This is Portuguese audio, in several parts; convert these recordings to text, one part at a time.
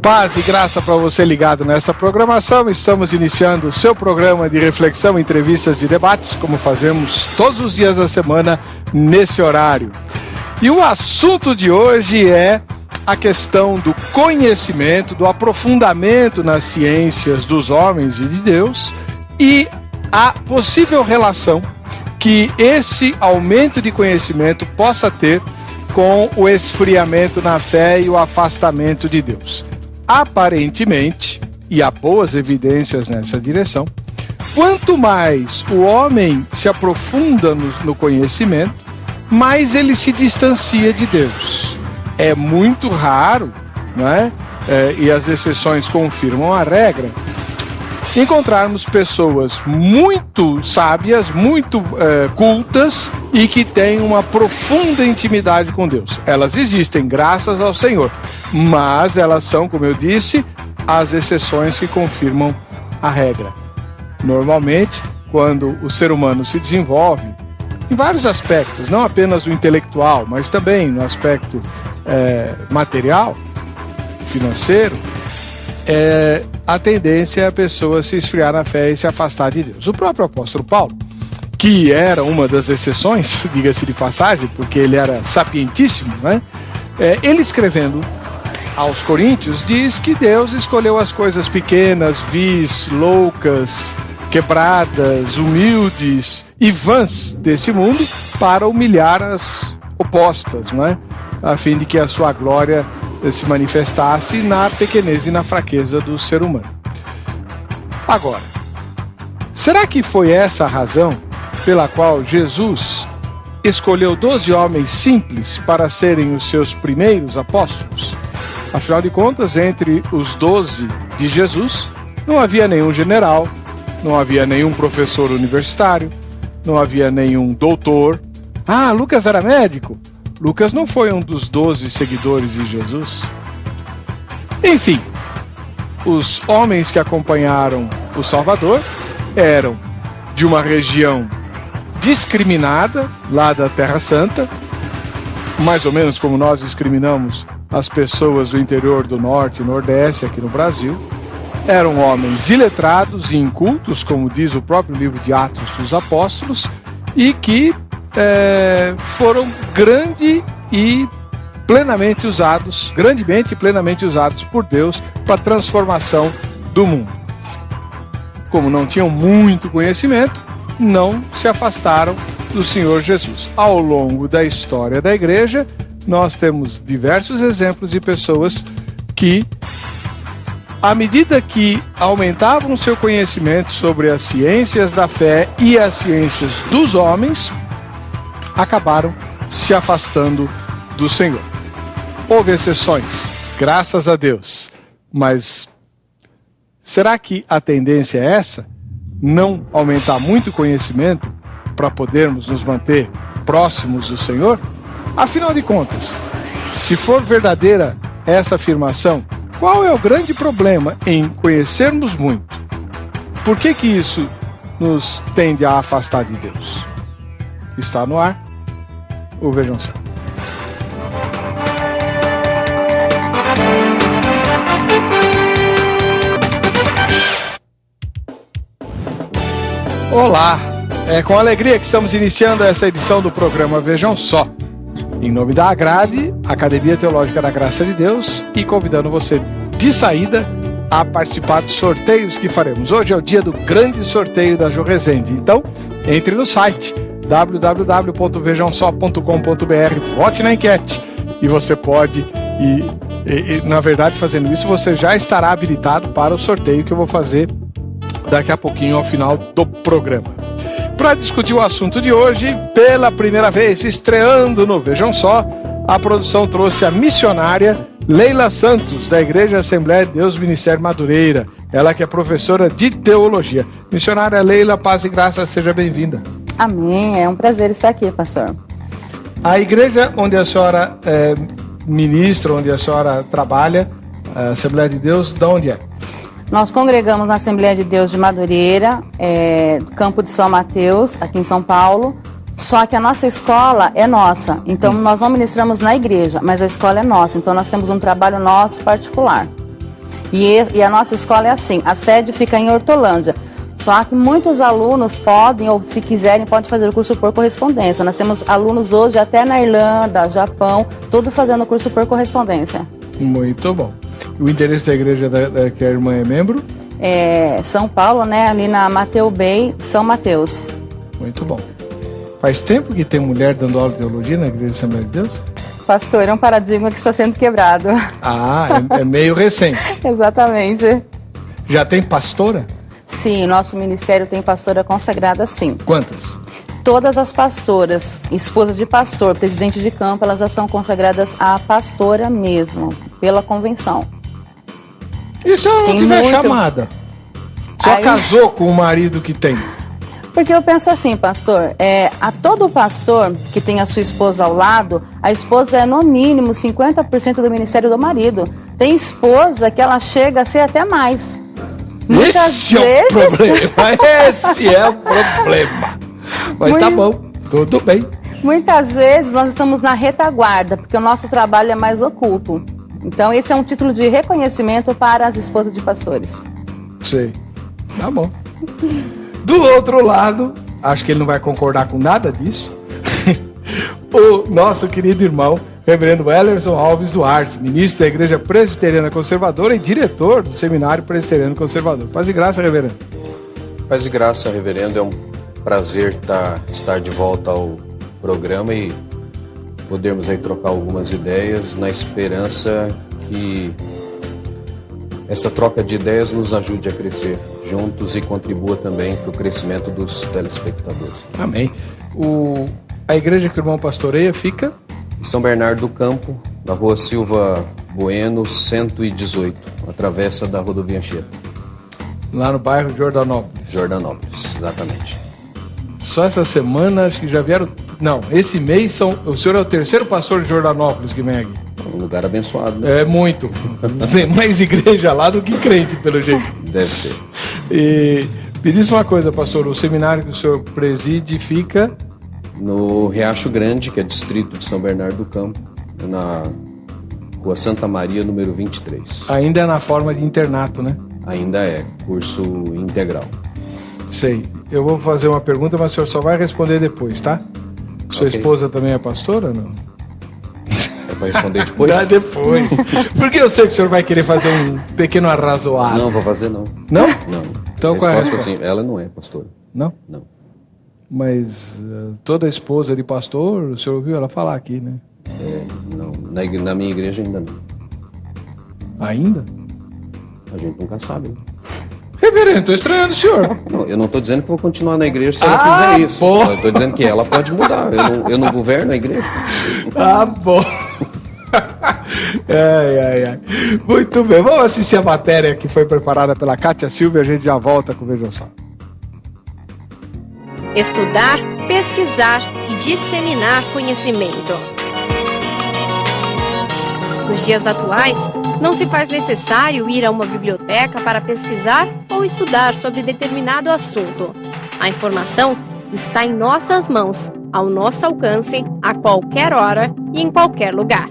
Paz e graça para você ligado nessa programação. Estamos iniciando o seu programa de reflexão, entrevistas e debates, como fazemos todos os dias da semana nesse horário. E o assunto de hoje é a questão do conhecimento, do aprofundamento nas ciências dos homens e de Deus e a possível relação que esse aumento de conhecimento possa ter com o esfriamento na fé e o afastamento de Deus. Aparentemente, e há boas evidências nessa direção, quanto mais o homem se aprofunda no conhecimento, mais ele se distancia de Deus. É muito raro, não é? E as exceções confirmam a regra, encontrarmos pessoas muito sábias, muito cultas e que têm uma profunda intimidade com Deus. Elas existem, graças ao Senhor, mas elas são, como eu disse, as exceções que confirmam a regra. Normalmente, quando o ser humano se desenvolve, em vários aspectos, não apenas do intelectual, mas também no aspecto material, financeiro, a tendência é a pessoa se esfriar na fé e se afastar de Deus. O próprio apóstolo Paulo, que era uma das exceções, diga-se de passagem, porque ele era sapientíssimo, né? Ele escrevendo aos Coríntios diz que Deus escolheu as coisas pequenas, vis, loucas, quebradas, humildes e vãs desse mundo para humilhar as opostas, né? A fim de que a sua glória se manifestasse na pequenez e na fraqueza do ser humano. Agora, será que foi essa a razão pela qual Jesus escolheu 12 homens simples para serem os seus primeiros apóstolos? Afinal de contas, entre os 12 de Jesus, não havia nenhum general, não havia nenhum professor universitário, não havia nenhum doutor. Ah, Lucas era médico? Lucas não foi um dos 12 seguidores de Jesus. Enfim, os homens que acompanharam o Salvador eram de uma região discriminada, lá da Terra Santa, mais ou menos como nós discriminamos as pessoas do interior do Norte e Nordeste aqui no Brasil. Eram homens iletrados e incultos, como diz o próprio livro de Atos dos Apóstolos, e que foram grandemente e plenamente usados por Deus para a transformação do mundo. Como não tinham muito conhecimento, não se afastaram do Senhor Jesus. Ao longo da história da igreja, nós temos diversos exemplos de pessoas que, à medida que aumentavam o seu conhecimento sobre as ciências da fé e as ciências dos homens, acabaram se afastando do Senhor. Houve exceções, graças a Deus, mas será que a tendência é essa? Não aumentar muito o conhecimento para podermos nos manter próximos do Senhor? Afinal de contas, se for verdadeira essa afirmação, qual é o grande problema em conhecermos muito? Por que isso nos tende a afastar de Deus? Está no ar o Vejam Só. Olá, é com alegria que estamos iniciando essa edição do programa Vejam Só, em nome da Agrade, Academia Teológica da Graça de Deus, e convidando você de saída a participar dos sorteios que faremos. Hoje é o dia do grande sorteio da Jo Resende, então entre no site www.vejamsó.com.br, vote na enquete e você pode, na verdade, fazendo isso, você já estará habilitado para o sorteio que eu vou fazer daqui a pouquinho ao final do programa. Para discutir o assunto de hoje, pela primeira vez estreando no Vejam Só, a produção trouxe a missionária Leila Santos, da Igreja Assembleia de Deus Ministério Madureira, ela que é professora de teologia. Missionária Leila, paz e graça, seja bem-vinda. Amém, é um prazer estar aqui, pastor. A igreja onde a senhora ministra, onde a senhora trabalha, a Assembleia de Deus, de onde é? Nós congregamos na Assembleia de Deus de Madureira, Campo de São Mateus, aqui em São Paulo, só que a nossa escola é nossa, então nós não ministramos na igreja, mas a escola é nossa, então nós temos um trabalho nosso particular. E a nossa escola é assim, a sede fica em Hortolândia. Só que muitos alunos podem, ou se quiserem, podem fazer o curso por correspondência. Nós temos alunos hoje até na Irlanda, Japão, tudo fazendo o curso por correspondência. Muito bom. O interesse da igreja que a irmã é membro? É São Paulo, né? Ali na Mateu Bay, São Mateus. Muito bom. Faz tempo que tem mulher dando aula de teologia na Igreja de Assembleia de Deus? Pastor, é um paradigma que está sendo quebrado. Ah, é meio recente. Exatamente. Já tem pastora? Sim, nosso ministério tem pastora consagrada, sim. Quantas? Todas as pastoras, esposas de pastor, presidente de campo, elas já são consagradas a pastora mesmo, pela convenção. E se ela não tiver chamada? Só casou com o marido que tem? Porque eu penso assim, pastor, a todo pastor que tem a sua esposa ao lado, a esposa é no mínimo 50% do ministério do marido. Tem esposa que ela chega a ser até mais. Esse é o problema, esse é o problema. Mas tá bom, tudo bem. Muitas vezes nós estamos na retaguarda, porque o nosso trabalho é mais oculto. Então esse é um título de reconhecimento para as esposas de pastores. Sei, tá bom. Do outro lado, acho que ele não vai concordar com nada disso, o nosso querido irmão, reverendo Ellerson Alves Duarte, ministro da Igreja Presbiteriana Conservadora e diretor do Seminário Presbiteriano Conservador. Paz e graça, reverendo. Paz e graça, reverendo. É um prazer estar de volta ao programa e podermos aí trocar algumas ideias na esperança que essa troca de ideias nos ajude a crescer juntos e contribua também para o crescimento dos telespectadores. Amém. A igreja que o irmão pastoreia fica? Em São Bernardo do Campo, na rua Silva Bueno, 118, a travessa da rodovia Anchieta. Lá no bairro Jordanópolis. Jordanópolis, exatamente. Só essa semana, acho que já vieram... Não, esse mês o senhor é o terceiro pastor de Jordanópolis que vem aqui. É um lugar abençoado, né? É muito. Tem mais igreja lá do que crente, pelo jeito. Deve ser. E me diz uma coisa, pastor, o seminário que o senhor preside fica... No Riacho Grande, que é distrito de São Bernardo do Campo, na rua Santa Maria, número 23. Ainda é na forma de internato, né? Ainda é, curso integral. Sei. Eu vou fazer uma pergunta, mas o senhor só vai responder depois, tá? Sua esposa também é pastora ou não? É para responder depois? Dá depois. Porque eu sei que o senhor vai querer fazer um pequeno arrazoado. Não, vou fazer não. Não? Não. Então qual é a resposta? Assim, ela não é pastora. Não? Não. Mas toda esposa de pastor, o senhor ouviu ela falar aqui, né? Não. Na minha igreja ainda não. Ainda? A gente nunca sabe, né? Reverendo, estou estranhando o senhor. Não, eu não estou dizendo que vou continuar na igreja se ela fizer isso. Pô. Eu estou dizendo que ela pode mudar. Eu não governo a igreja. Ah, bom. Ai. Muito bem, vamos assistir a matéria que foi preparada pela Kátia Silva e a gente já volta com o Vejam Só. Estudar, pesquisar e disseminar conhecimento. Nos dias atuais, não se faz necessário ir a uma biblioteca para pesquisar ou estudar sobre determinado assunto. A informação está em nossas mãos, ao nosso alcance, a qualquer hora e em qualquer lugar.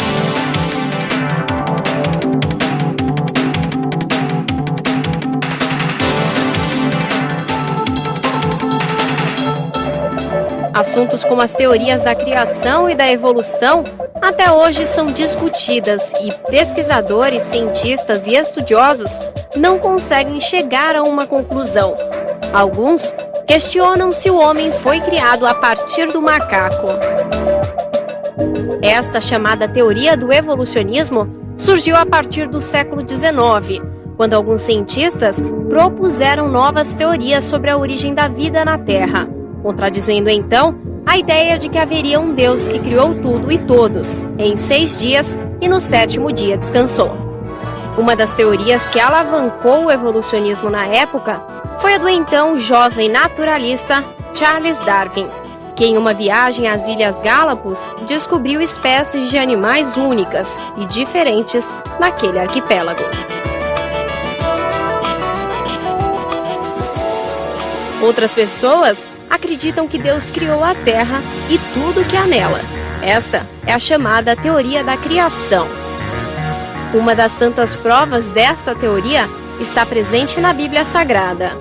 Assuntos como as teorias da criação e da evolução até hoje são discutidas e pesquisadores, cientistas e estudiosos não conseguem chegar a uma conclusão. Alguns questionam se o homem foi criado a partir do macaco. Esta chamada teoria do evolucionismo surgiu a partir do século XIX, quando alguns cientistas propuseram novas teorias sobre a origem da vida na Terra, contradizendo então a ideia de que haveria um Deus que criou tudo e todos em 6 dias e no 7º dia descansou. Uma das teorias que alavancou o evolucionismo na época foi a do então jovem naturalista Charles Darwin, que em uma viagem às Ilhas Galápagos descobriu espécies de animais únicas e diferentes naquele arquipélago. Outras pessoas acreditam que Deus criou a Terra e tudo que há nela. Esta é a chamada teoria da criação. Uma das tantas provas desta teoria está presente na Bíblia Sagrada.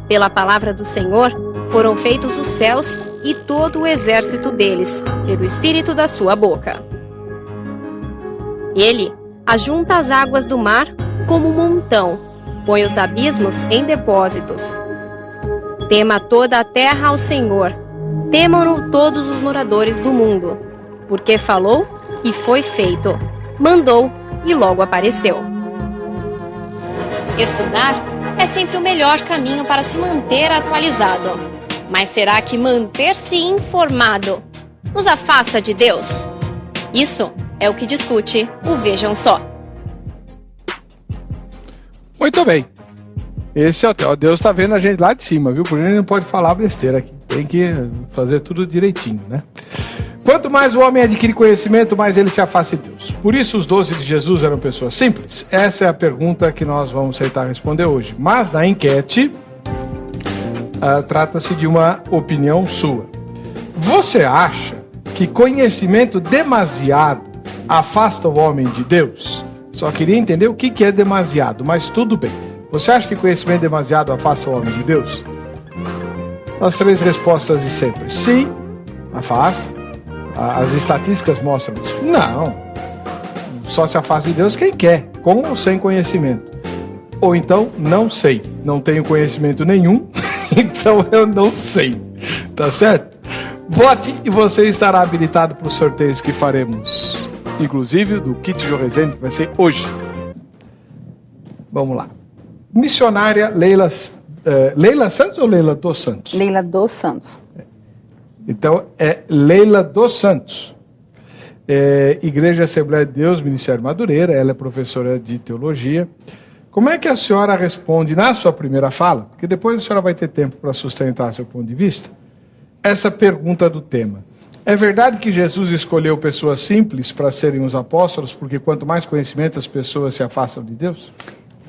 Pela palavra do Senhor, foram feitos os céus e todo o exército deles, pelo Espírito da sua boca. Ele ajunta as águas do mar como um montão, põe os abismos em depósitos. Tema toda a terra ao Senhor, temam-no todos os moradores do mundo, porque falou e foi feito, mandou e logo apareceu. Estudar é sempre o melhor caminho para se manter atualizado. Mas será que manter-se informado nos afasta de Deus? Isso é o que discute o Vejam Só. Muito bem. Esse é o Theo. Deus está vendo a gente lá de cima, viu? Por isso a gente não pode falar besteira aqui. Tem que fazer tudo direitinho, né? Quanto mais o homem adquire conhecimento, mais ele se afasta de Deus. Por isso os 12 de Jesus eram pessoas simples? Essa é a pergunta que nós vamos tentar responder hoje. Mas na enquete, trata-se de uma opinião sua. Você acha que conhecimento demasiado afasta o homem de Deus? Só queria entender o que é demasiado, mas tudo bem. Você acha que conhecimento demasiado afasta o homem de Deus? As 3 respostas de sempre. Sim, afasta. As estatísticas mostram isso. Não. Só se afasta de Deus quem quer, com ou sem conhecimento. Ou então, não sei. Não tenho conhecimento nenhum, então eu não sei. Tá certo? Vote e você estará habilitado para os sorteios que faremos. Inclusive do kit João Rezende, que vai ser hoje. Vamos lá. Missionária Leila Santos ou Leila dos Santos? Leila dos Santos. Então, é Leila dos Santos. Igreja Assembleia de Deus, Ministério Madureira, ela é professora de teologia. Como é que a senhora responde na sua primeira fala? Porque depois a senhora vai ter tempo para sustentar seu ponto de vista. Essa pergunta do tema. É verdade que Jesus escolheu pessoas simples para serem os apóstolos, porque quanto mais conhecimento as pessoas se afastam de Deus?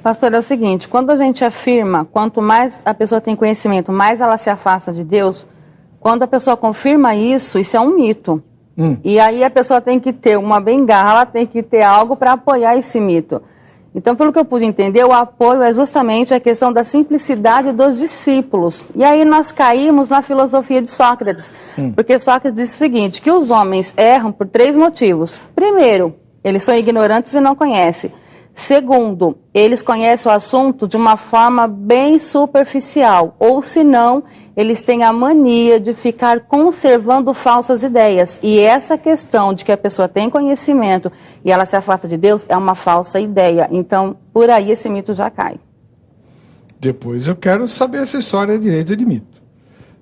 Pastor, é o seguinte, quando a gente afirma, quanto mais a pessoa tem conhecimento, mais ela se afasta de Deus, quando a pessoa confirma isso é um mito. E aí a pessoa tem que ter uma bengala, tem que ter algo para apoiar esse mito. Então, pelo que eu pude entender, o apoio é justamente a questão da simplicidade dos discípulos. E aí nós caímos na filosofia de Sócrates. Porque Sócrates disse o seguinte, que os homens erram por 3 motivos. Primeiro, eles são ignorantes e não conhecem. Segundo, eles conhecem o assunto de uma forma bem superficial, ou se não, eles têm a mania de ficar conservando falsas ideias. E essa questão de que a pessoa tem conhecimento e ela se afasta de Deus é uma falsa ideia. Então, por aí esse mito já cai. Depois eu quero saber essa história direito de mito.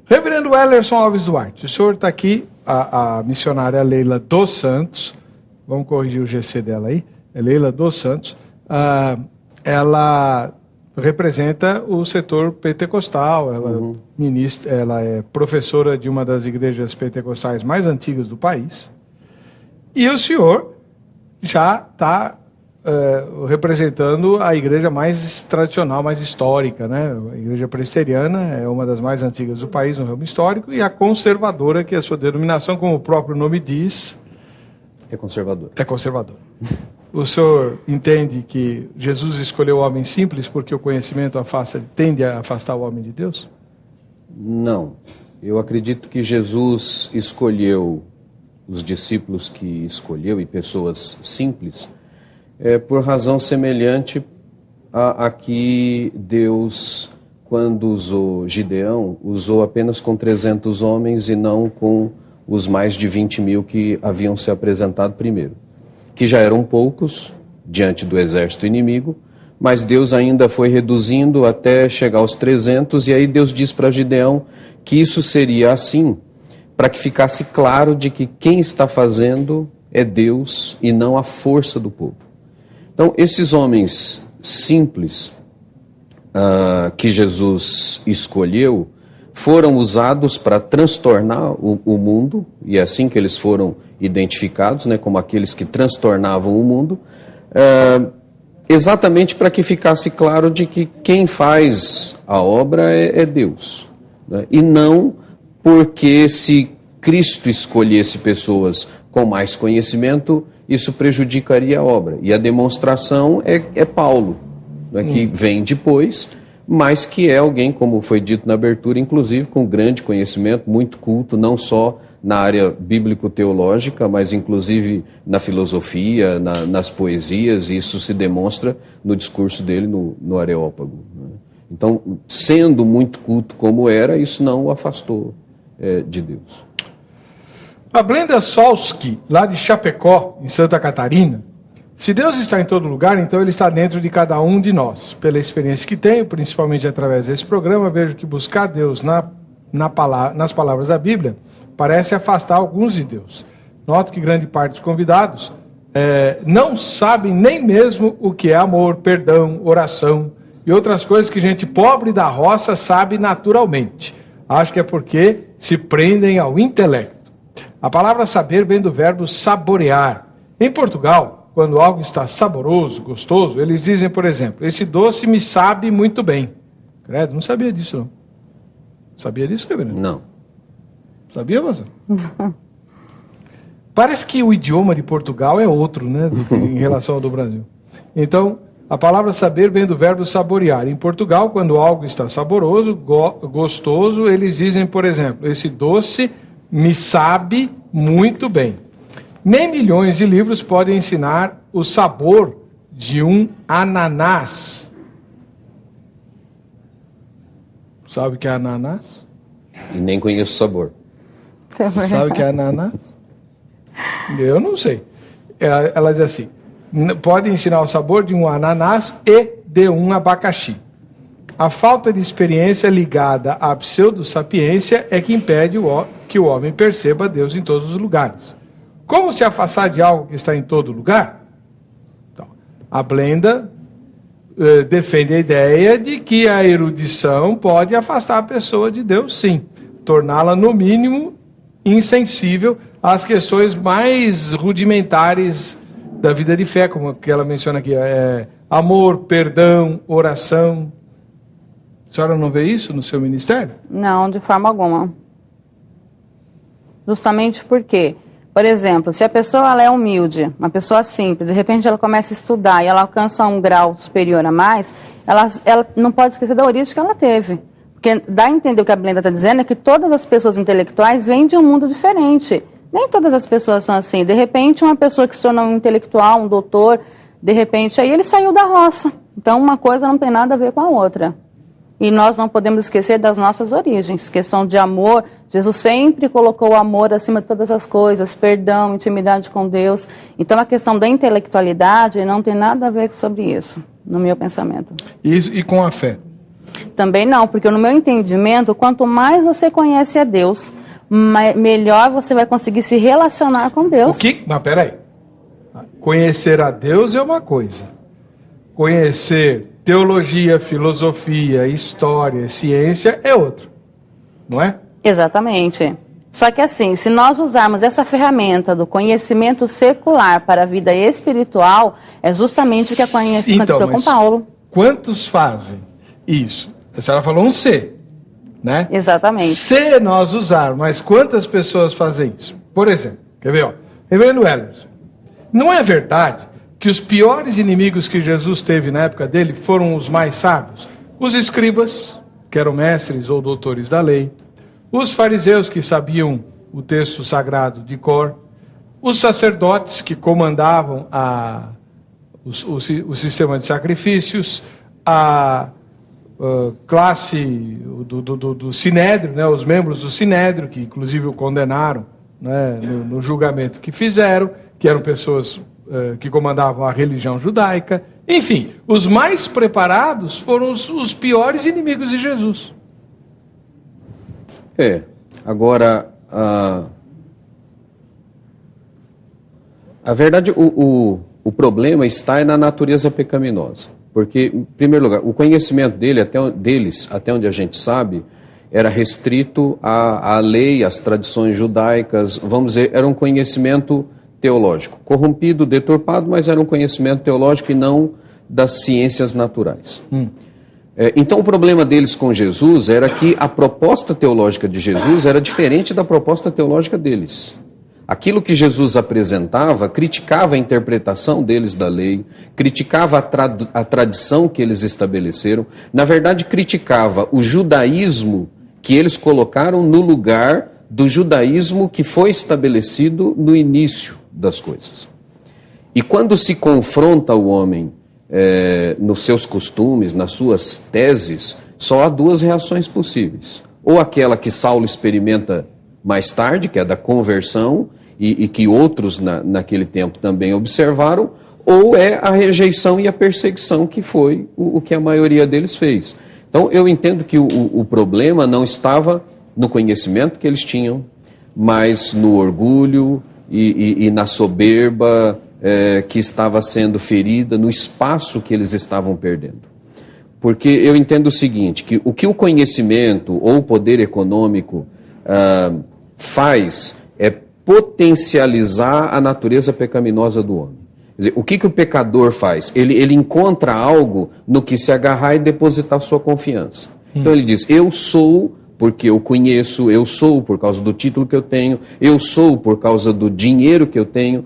Reverendo Wellerson Alves Duarte, o senhor está aqui, a missionária Leila dos Santos, vamos corrigir o GC dela aí, é Leila dos Santos. Ela representa o setor pentecostal, ela é professora de uma das igrejas pentecostais mais antigas do país, e o senhor já está representando a igreja mais tradicional, mais histórica, né? A igreja presbiteriana é uma das mais antigas do país no ramo histórico, e a conservadora, que é a sua denominação, como o próprio nome diz, é conservadora. É conservadora. O senhor entende que Jesus escolheu o homem simples porque o conhecimento tende a afastar o homem de Deus? Não. Eu acredito que Jesus escolheu os discípulos que escolheu e pessoas simples por razão semelhante a que Deus, quando usou Gideão, usou apenas com 300 homens e não com os mais de 20 mil que haviam se apresentado primeiro. Que já eram poucos diante do exército inimigo, mas Deus ainda foi reduzindo até chegar aos 300, e aí Deus diz para Gideão que isso seria assim, para que ficasse claro de que quem está fazendo é Deus e não a força do povo. Então, esses homens simples que Jesus escolheu foram usados para transtornar o mundo, e é assim que eles foram identificados, né, como aqueles que transtornavam o mundo, exatamente para que ficasse claro de que quem faz a obra é Deus, né, e não porque se Cristo escolhesse pessoas com mais conhecimento, isso prejudicaria a obra. E a demonstração é Paulo, né, que vem depois, mas que é alguém, como foi dito na abertura, inclusive com grande conhecimento, muito culto, não só na área bíblico-teológica, mas inclusive na filosofia, nas poesias, e isso se demonstra no discurso dele no Areópago, né? Então, sendo muito culto como era, isso não o afastou de Deus. A Blenda Solski, lá de Chapecó, em Santa Catarina, se Deus está em todo lugar, então Ele está dentro de cada um de nós. Pela experiência que tenho, principalmente através desse programa, vejo que buscar Deus nas palavras da Bíblia parece afastar alguns de Deus. Noto que grande parte dos convidados não sabem nem mesmo o que é amor, perdão, oração e outras coisas que gente pobre da roça sabe naturalmente. Acho que é porque se prendem ao intelecto. A palavra saber vem do verbo saborear. Em Portugal, quando algo está saboroso, gostoso, eles dizem, por exemplo, esse doce me sabe muito bem. Credo, não sabia disso, não. Sabia disso, Reverendo? Não. Sabia, você? Parece que o idioma de Portugal é outro, né, em relação ao do Brasil. Então, a palavra saber vem do verbo saborear. Em Portugal, quando algo está saboroso, gostoso, eles dizem, por exemplo, esse doce me sabe muito bem. Nem milhões de livros podem ensinar o sabor de um ananás. Sabe o que é ananás? E nem conheço o sabor. Sabe o que é ananás? Eu não sei. Ela diz assim, pode ensinar o sabor de um ananás e de um abacaxi. A falta de experiência ligada à pseudo-sapiência é que impede que o homem perceba Deus em todos os lugares. Como se afastar de algo que está em todo lugar? Então, a Blenda defende a ideia de que a erudição pode afastar a pessoa de Deus, sim. Torná-la, no mínimo, insensível às questões mais rudimentares da vida de fé, como que ela menciona aqui, amor, perdão, oração. A senhora não vê isso no seu ministério? Não, de forma alguma. Justamente porque, por exemplo, se a pessoa ela é humilde, uma pessoa simples, de repente ela começa a estudar e ela alcança um grau superior a mais, ela não pode esquecer da origem que ela teve. Porque dá a entender o que a Blenda está dizendo, é que todas as pessoas intelectuais vêm de um mundo diferente. Nem todas as pessoas são assim. De repente, uma pessoa que se torna um intelectual, um doutor, de repente, aí ele saiu da roça. Então, uma coisa não tem nada a ver com a outra. E nós não podemos esquecer das nossas origens. Questão de amor, Jesus sempre colocou o amor acima de todas as coisas, perdão, intimidade com Deus. Então, a questão da intelectualidade não tem nada a ver sobre isso, no meu pensamento. E com a fé? Também não, porque no meu entendimento, quanto mais você conhece a Deus, melhor você vai conseguir se relacionar com Deus. Mas peraí. Conhecer a Deus é uma coisa. Conhecer teologia, filosofia, história, ciência é outra. Não é? Exatamente. Só que assim, se nós usarmos essa ferramenta do conhecimento secular para a vida espiritual, é justamente o que aconteceu com Paulo. Quantos fazem isso? A senhora falou um C, né? Exatamente. Se nós usarmos, mas quantas pessoas fazem isso? Por exemplo, quer ver? Reverendo Elerson, não é verdade que os piores inimigos que Jesus teve na época dele foram os mais sábios? Os escribas, que eram mestres ou doutores da lei, os fariseus, que sabiam o texto sagrado de cor, os sacerdotes, que comandavam o sistema de sacrifícios, a classe do Sinédrio, né, os membros do Sinédrio, que inclusive o condenaram, né, no julgamento que fizeram, que eram pessoas que comandavam a religião judaica. Enfim, os mais preparados foram os piores inimigos de Jesus. Agora, a verdade, o problema está na natureza pecaminosa. Porque, em primeiro lugar, o conhecimento deles, até onde a gente sabe, era restrito à lei, às tradições judaicas, vamos dizer, era um conhecimento teológico, corrompido, deturpado, mas era um conhecimento teológico e não das ciências naturais. Então, o problema deles com Jesus era que a proposta teológica de Jesus era diferente da proposta teológica deles. Aquilo que Jesus apresentava criticava a interpretação deles da lei, criticava a tradição que eles estabeleceram, na verdade criticava o judaísmo que eles colocaram no lugar do judaísmo que foi estabelecido no início das coisas. E quando se confronta o homem nos seus costumes, nas suas teses, só há duas reações possíveis. Ou aquela que Saulo experimenta mais tarde, que é da conversão, e que outros naquele tempo também observaram, ou é a rejeição e a perseguição, que foi o que a maioria deles fez. Então, eu entendo que o problema não estava no conhecimento que eles tinham, mas no orgulho e na soberba que estava sendo ferida, no espaço que eles estavam perdendo. Porque eu entendo o seguinte, que o que o conhecimento ou o poder econômico faz é potencializar a natureza pecaminosa do homem. Quer dizer, o que o pecador faz? Ele encontra algo no que se agarrar e depositar sua confiança. Então ele diz, eu sou porque eu conheço, eu sou por causa do título que eu tenho, eu sou por causa do dinheiro que eu tenho.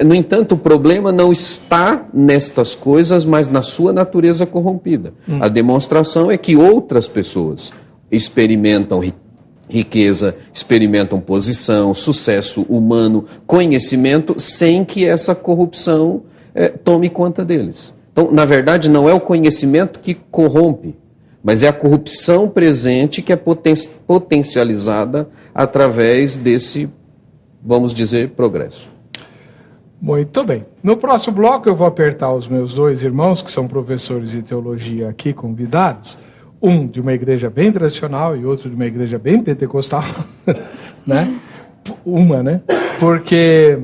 No entanto, o problema não está nestas coisas, mas na sua natureza corrompida. A demonstração é que outras pessoas experimentam riqueza, experimentam posição, sucesso humano, conhecimento, sem que essa corrupção tome conta deles. Então, na verdade, não é o conhecimento que corrompe, mas é a corrupção presente que é potencializada através desse, vamos dizer, progresso. Muito bem. No próximo bloco eu vou apertar os meus dois irmãos, que são professores de teologia aqui convidados, um de uma igreja bem tradicional e outro de uma igreja bem pentecostal, né? Né? Porque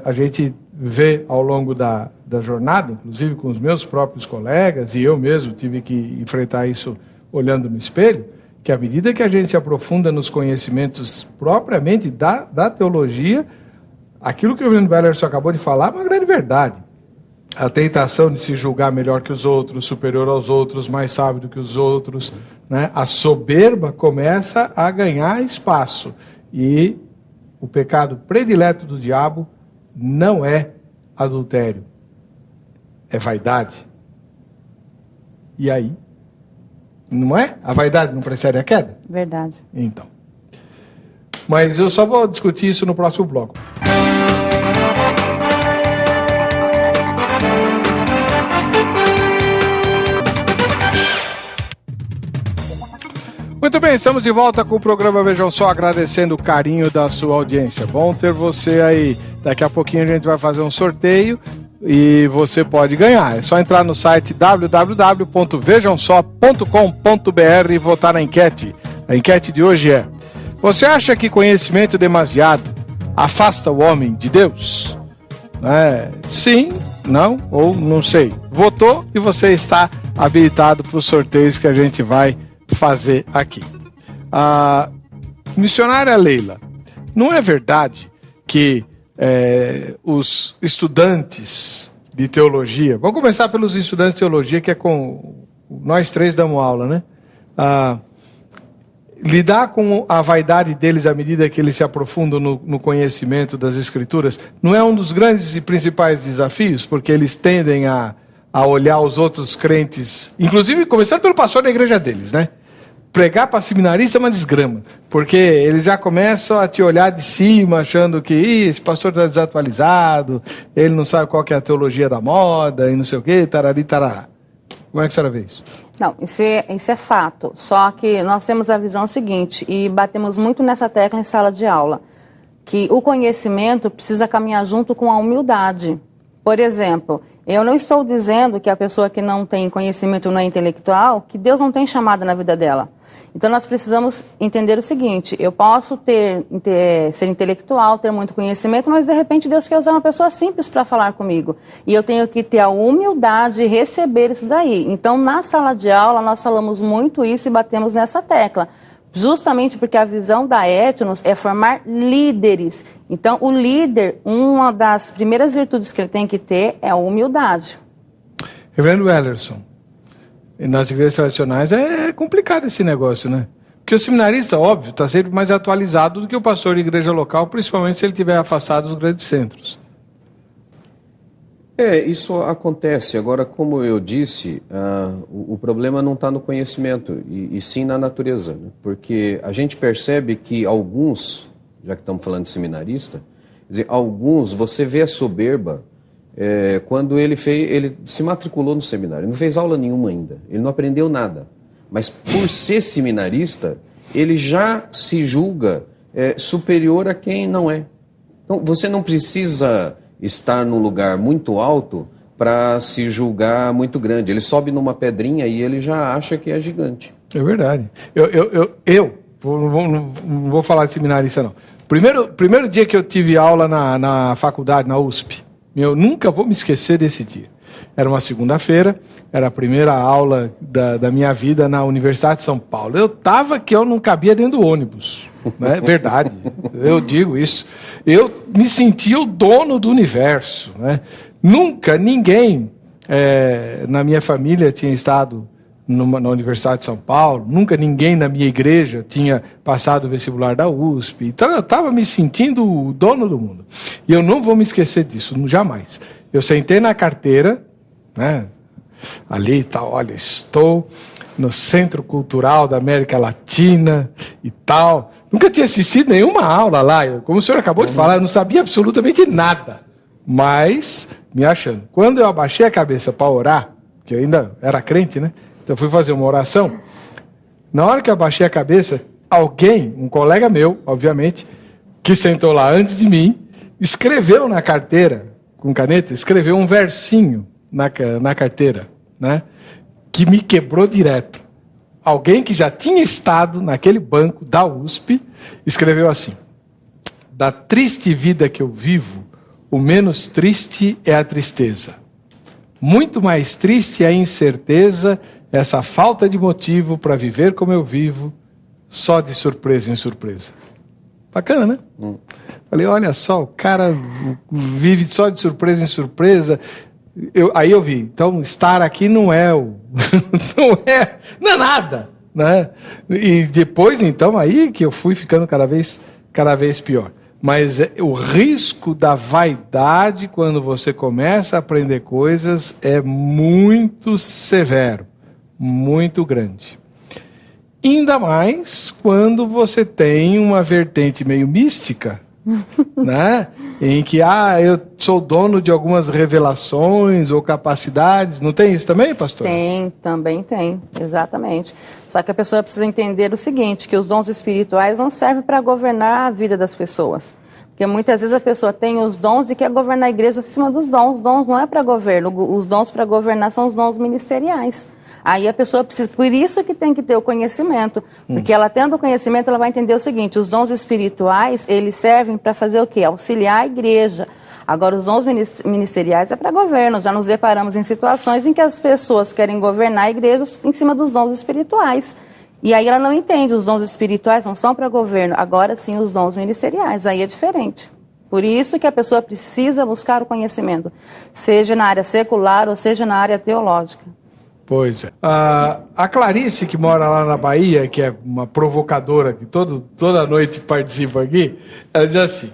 a gente vê ao longo da jornada, inclusive com os meus próprios colegas, e eu mesmo tive que enfrentar isso olhando no espelho, que à medida que a gente se aprofunda nos conhecimentos propriamente da teologia, aquilo que o Reverendo Wellerson acabou de falar é uma grande verdade. A tentação de se julgar melhor que os outros, superior aos outros, mais sábio do que os outros, né? A soberba começa a ganhar espaço. E o pecado predileto do diabo não é adultério, é vaidade. E aí? Não é? A vaidade não precede a queda? Verdade. Então. Mas eu só vou discutir isso no próximo bloco. Muito bem, estamos de volta com o programa Vejam Só, agradecendo o carinho da sua audiência. Bom ter você aí. Daqui a pouquinho a gente vai fazer um sorteio e você pode ganhar. É só entrar no site www.vejamsó.com.br e votar na enquete. A enquete de hoje é: você acha que conhecimento demasiado afasta o homem de Deus? Sim, não ou não sei. Votou e você está habilitado para os sorteios que a gente vai fazer aqui. A missionária Leila, não é verdade que os estudantes de teologia, vamos começar pelos estudantes de teologia, que é com nós três damos aula, né? Lidar com a vaidade deles à medida que eles se aprofundam no conhecimento das Escrituras não é um dos grandes e principais desafios, porque eles tendem a olhar os outros crentes, inclusive começando pelo pastor da igreja deles, né? Pregar para seminarista é uma desgrama, porque eles já começam a te olhar de cima, achando que esse pastor está desatualizado, ele não sabe qual que é a teologia da moda, e não sei o quê, tarari, tarará. Como é que a senhora vê isso? Não, isso é fato, só que nós temos a visão seguinte, e batemos muito nessa tecla em sala de aula, que o conhecimento precisa caminhar junto com a humildade. Por exemplo, eu não estou dizendo que a pessoa que não tem conhecimento não é intelectual, que Deus não tem chamada na vida dela. Então nós precisamos entender o seguinte: eu posso ser intelectual, ter muito conhecimento, mas de repente Deus quer usar uma pessoa simples para falar comigo. E eu tenho que ter a humildade de receber isso daí. Então na sala de aula nós falamos muito isso e batemos nessa tecla. Justamente porque a visão da Etnos é formar líderes. Então o líder, uma das primeiras virtudes que ele tem que ter é a humildade. Reverendo Wellerson, nas igrejas tradicionais é complicado esse negócio, né? Porque o seminarista, óbvio, está sempre mais atualizado do que o pastor de igreja local, principalmente se ele estiver afastado dos grandes centros. Isso acontece. Agora, como eu disse, o problema não está no conhecimento, e sim na natureza. Né? Porque a gente percebe que alguns, já que estamos falando de seminarista, quer dizer, alguns, você vê a soberba, quando ele se matriculou no seminário, ele não fez aula nenhuma ainda, ele não aprendeu nada. Mas por ser seminarista, ele já se julga superior a quem não é. Então, você não precisa estar num lugar muito alto para se julgar muito grande. Ele sobe numa pedrinha e ele já acha que é gigante. É verdade. Eu não vou falar de seminarista, não. Primeiro dia que eu tive aula na faculdade, na USP, eu nunca vou me esquecer desse dia. Era uma segunda-feira, era a primeira aula da minha vida na Universidade de São Paulo. Eu estava que eu não cabia dentro do ônibus. Né? Verdade, eu digo isso. Eu me sentia o dono do universo. Né? Nunca ninguém na minha família tinha estado na Universidade de São Paulo, nunca ninguém na minha igreja tinha passado o vestibular da USP. Então eu estava me sentindo o dono do mundo. E eu não vou me esquecer disso, jamais. Eu sentei na carteira, né? Ali tá, olha, estou no Centro Cultural da América Latina e tal. Nunca tinha assistido nenhuma aula lá. Como o senhor acabou de falar, eu não sabia absolutamente nada. Mas, me achando. Quando eu abaixei a cabeça para orar, que eu ainda era crente, né? Então eu fui fazer uma oração. Na hora que eu abaixei a cabeça, alguém, um colega meu, obviamente, que sentou lá antes de mim, escreveu na carteira, com caneta, escreveu um versinho na carteira, né? Que me quebrou direto. Alguém que já tinha estado naquele banco da USP, escreveu assim: da triste vida que eu vivo, o menos triste é a tristeza. Muito mais triste é a incerteza, essa falta de motivo para viver como eu vivo, só de surpresa em surpresa. Bacana, né? Falei, olha só, o cara vive só de surpresa em surpresa. Aí eu vi, então estar aqui não é nada, né? E depois, então, aí que eu fui ficando cada vez pior. Mas o risco da vaidade quando você começa a aprender coisas é muito severo, muito grande. Ainda mais quando você tem uma vertente meio mística, né? Em que eu sou dono de algumas revelações ou capacidades. Não tem isso também, pastor? Tem, também tem, exatamente. Só que a pessoa precisa entender o seguinte, que os dons espirituais não servem para governar a vida das pessoas. Porque muitas vezes a pessoa tem os dons e quer governar a igreja acima dos dons. Os dons não é para governo, os dons para governar são os dons ministeriais. Aí a pessoa precisa, por isso que tem que ter o conhecimento, porque ela tendo o conhecimento, ela vai entender o seguinte, os dons espirituais, eles servem para fazer o quê? Auxiliar a igreja. Agora, os dons ministeriais é para governo, já nos deparamos em situações em que as pessoas querem governar a igreja em cima dos dons espirituais. E aí ela não entende, os dons espirituais não são para governo, agora sim os dons ministeriais, aí é diferente. Por isso que a pessoa precisa buscar o conhecimento, seja na área secular ou seja na área teológica. Pois é. A Clarice, que mora lá na Bahia, que é uma provocadora, que toda noite participa aqui, ela diz assim,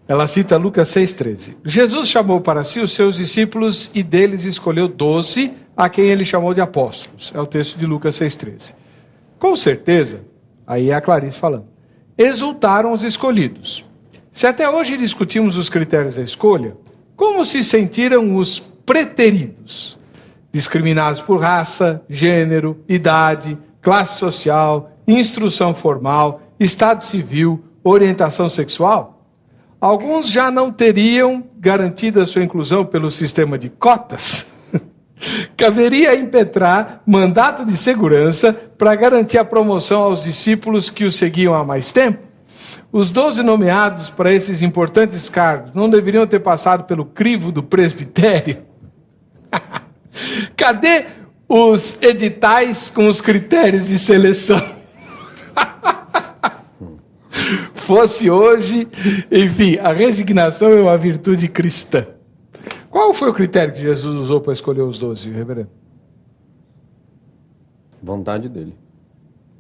ela cita Lucas 6,13. Jesus chamou para si os seus discípulos e deles escolheu 12, a quem ele chamou de apóstolos. É o texto de Lucas 6,13. Com certeza, aí é a Clarice falando, exultaram os escolhidos. Se até hoje discutimos os critérios da escolha, como se sentiram os preteridos? Discriminados por raça, gênero, idade, classe social, instrução formal, estado civil, orientação sexual? Alguns já não teriam garantido a sua inclusão pelo sistema de cotas? Caberia impetrar mandato de segurança para garantir a promoção aos discípulos que o seguiam há mais tempo? Os 12 nomeados para esses importantes cargos não deveriam ter passado pelo crivo do presbitério? Cadê os editais com os critérios de seleção? Fosse hoje, enfim, a resignação é uma virtude cristã. Qual foi o critério que Jesus usou para escolher os 12, reverendo? Vontade dele.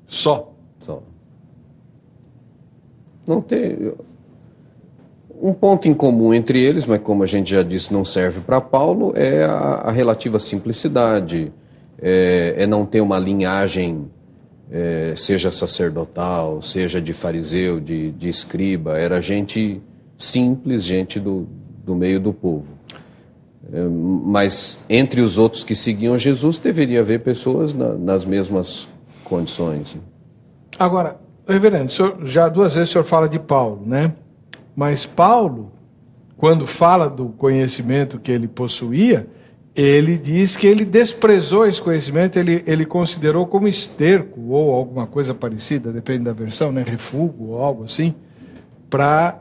Só. Não tem. Um ponto em comum entre eles, mas como a gente já disse, não serve para Paulo, é a relativa simplicidade, é não ter uma linhagem, seja sacerdotal, seja de fariseu, de escriba, era gente simples, gente do meio do povo. Mas entre os outros que seguiam Jesus, deveria haver pessoas nas mesmas condições. Agora, reverendo, já 2 vezes o senhor fala de Paulo, né? Mas Paulo, quando fala do conhecimento que ele possuía, ele diz que ele desprezou esse conhecimento, ele considerou como esterco, ou alguma coisa parecida, depende da versão, né? Refúgio ou algo assim, para,